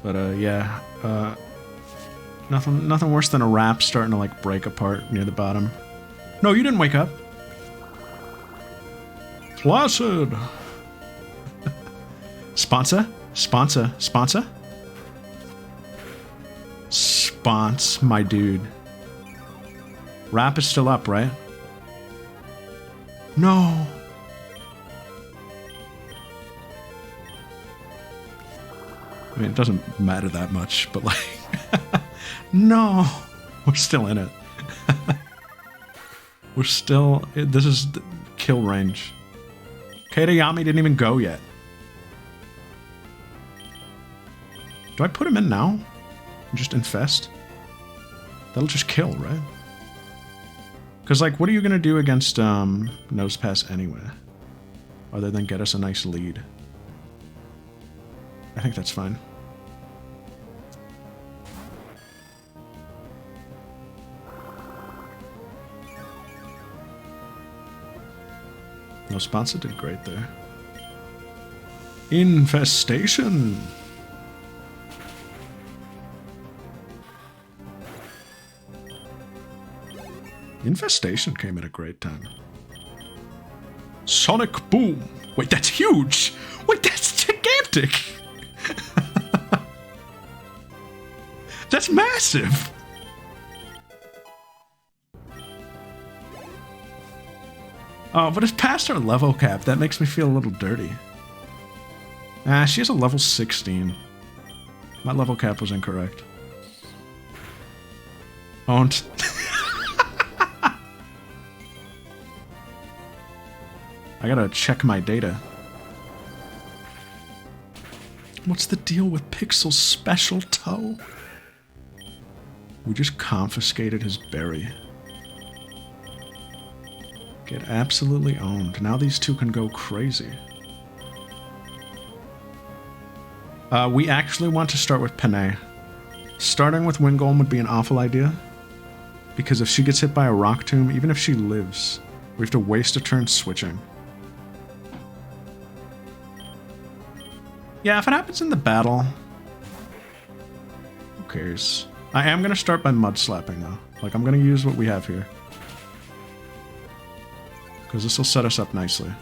But, yeah. Nothing worse than a wrap starting to, like, break apart near the bottom. No, you didn't wake up. Placid! Sponsor? Sponsor? Sponsor? Spons, my dude. Wrap is still up, right? No! I mean, it doesn't matter that much, but like... No! We're still in it. We're still... This is kill range. Katayami didn't even go yet. Do I put him in now? Just infest? That'll just kill, right? Because, like, what are you going to do against Nose Pass anyway? Other than get us a nice lead. I think that's fine. No sponsor did great there. Infestation! Infestation came at a great time. Sonic Boom! Wait, that's huge! Wait, that's gigantic! That's massive! Oh, but it's past our level cap. That makes me feel a little dirty. Ah, she has a level 16. My level cap was incorrect. Owned. I gotta check my data. What's the deal with Pixel's special toe? We just confiscated his berry. Get absolutely owned. Now these two can go crazy. We actually want to start with Panay. Starting with Wingolm would be an awful idea. Because if she gets hit by a rock tomb, even if she lives, we have to waste a turn switching. Yeah, if it happens in the battle, who cares? I am going to start by mud slapping, though. Like, I'm going to use what we have here. Because this will set us up nicely.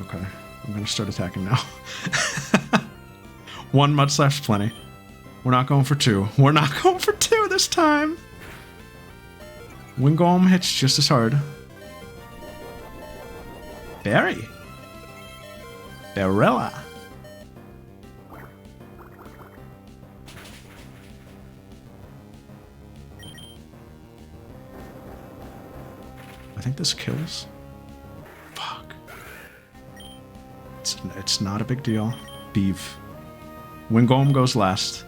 Okay, I'm going to start attacking now. One mud slap's plenty. We're not going for two. We're not going for two this time! Wingolm hits just as hard. Barry. Barilla. I think this kills. Fuck. It's not a big deal. Beef. Wingolm goes last.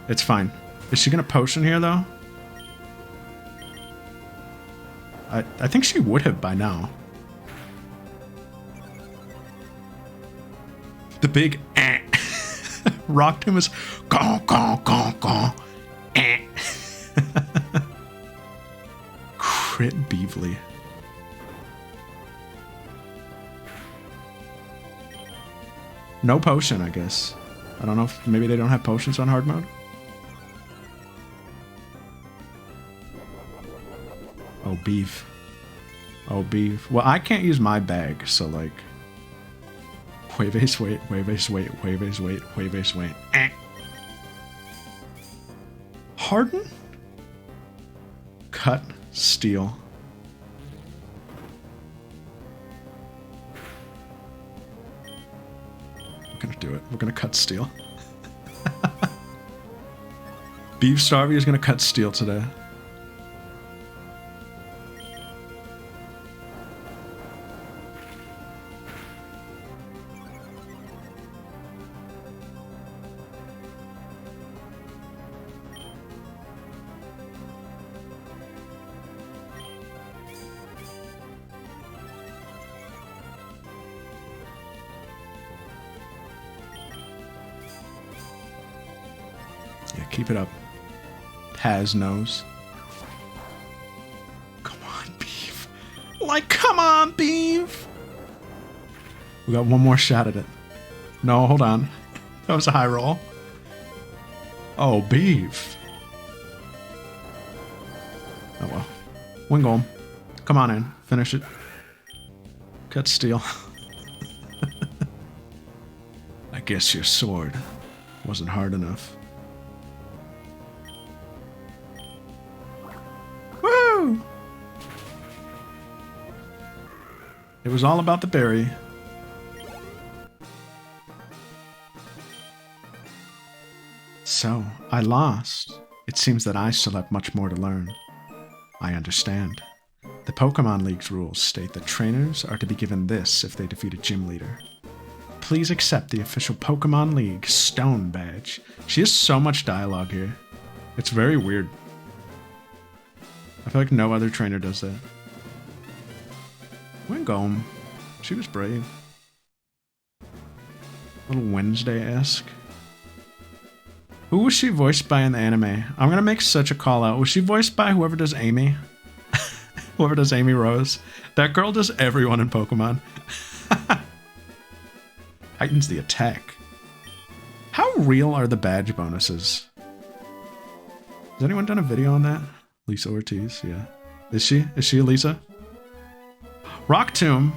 It's fine. Is she gonna potion here, though? I think she would have by now. The big eh. Rocked him as gong gong gong gong eh. Crit Beevely. No potion, I guess. I don't know if maybe they don't have potions on hard mode. Oh, beef. Oh, beef. Well, I can't use my bag, so like... Wave ace wait, wave ace wait, wave ace wait, wave ace wait. Eh. Harden? Cut, steal. We're gonna do it. We're gonna cut steel. Beef Starvey is gonna cut steel today. Keep it up. Taz knows. Come on, Beef. Like, come on, Beef. We got one more shot at it. No, hold on. That was a high roll. Oh, Beef. Oh, well. Wingolm. Come on in. Finish it. Cut steel. I guess your sword wasn't hard enough. Woo! It was all about the berry. So, I lost. It seems that I still have much more to learn. I understand. The Pokemon League's rules state that trainers are to be given this if they defeat a gym leader. Please accept the official Pokemon League Stone Badge. She has so much dialogue here. It's very weird. I feel like no other trainer does that. Wingolm. She was brave. A little Wednesday-esque. Who was she voiced by in the anime? I'm gonna make such a call out. Was she voiced by whoever does Amy? Whoever does Amy Rose? That girl does everyone in Pokemon. Heightens the attack. How real are the badge bonuses? Has anyone done a video on that? Lisa Ortiz, yeah. Is she? Is she Lisa? Rock Tomb.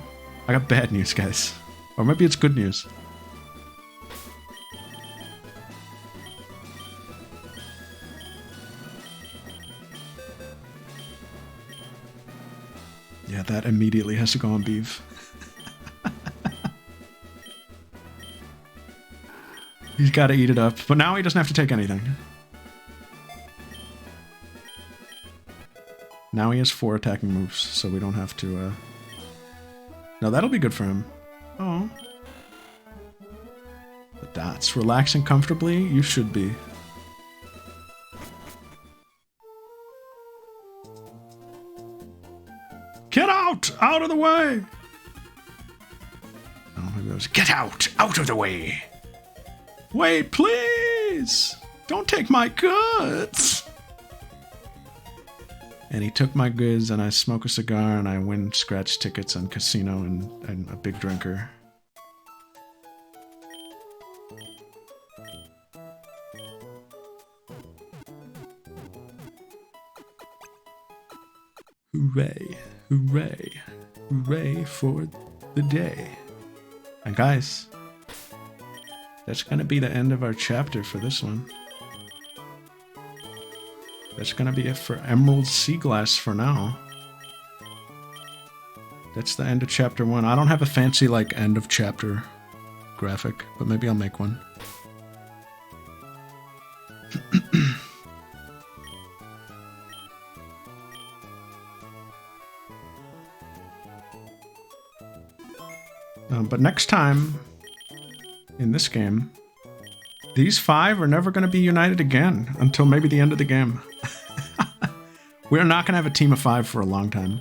I got bad news, guys. Or maybe it's good news. Yeah, that immediately has to go on Beef. He's got to eat it up, but now he doesn't have to take anything. Now he has 4 attacking moves, so we don't have to, No, that'll be good for him. Oh. The dots. Relaxing comfortably? You should be. Get out! Out of the way! Oh, maybe that was, get out! Out of the way! Wait, please! Don't take my goods! And he took my goods, and I smoke a cigar, and I win scratch tickets on casino and a big drinker. Hooray, hooray, hooray for the day. And guys, that's gonna be the end of our chapter for this one. That's gonna be it for Emerald Sea Glass for now. That's the end of chapter 1. I don't have a fancy, like, end of chapter graphic, but maybe I'll make one. But next time, in this game, these 5 are never going to be united again until maybe the end of the game. We're not going to have a team of 5 for a long time.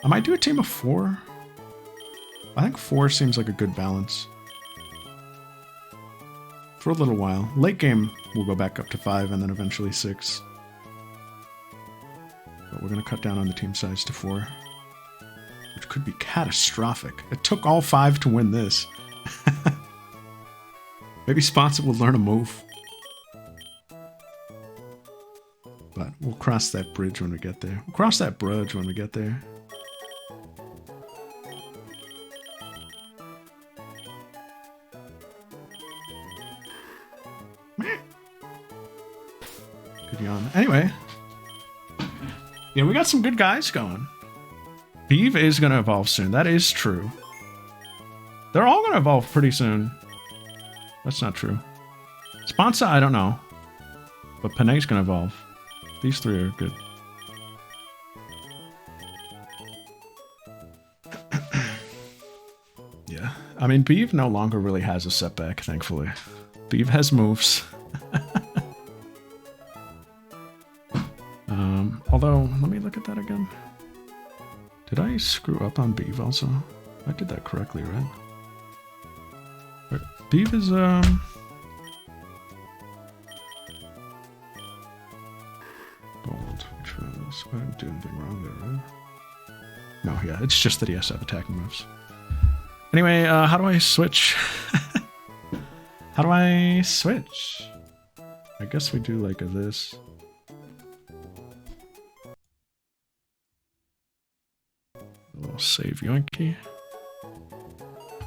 I might do a team of 4. I think 4 seems like a good balance. For a little while. Late game, we'll go back up to 5 and then eventually 6. But we're going to cut down on the team size to 4. Which could be catastrophic. It took all 5 to win this. Maybe Sponset will learn a move. But we'll cross that bridge when we get there. We'll cross that bridge when we get there. Good yawn. Anyway. Yeah, we got some good guys going. Beeve is going to evolve soon. That is true. They're all going to evolve pretty soon. That's not true. Sponsa, I don't know. But Panay's going to evolve. These 3 are good. Yeah. I mean, Beeve no longer really has a setback, thankfully. Beeve has moves. Although, let me look at that again. Did I screw up on Beeve also? I did that correctly, right? Beeve is, I didn't do anything wrong there, right? No, yeah, it's just that he has to have attacking moves. Anyway, how do I switch? How do I switch? I guess we do like this. A little save yoinky.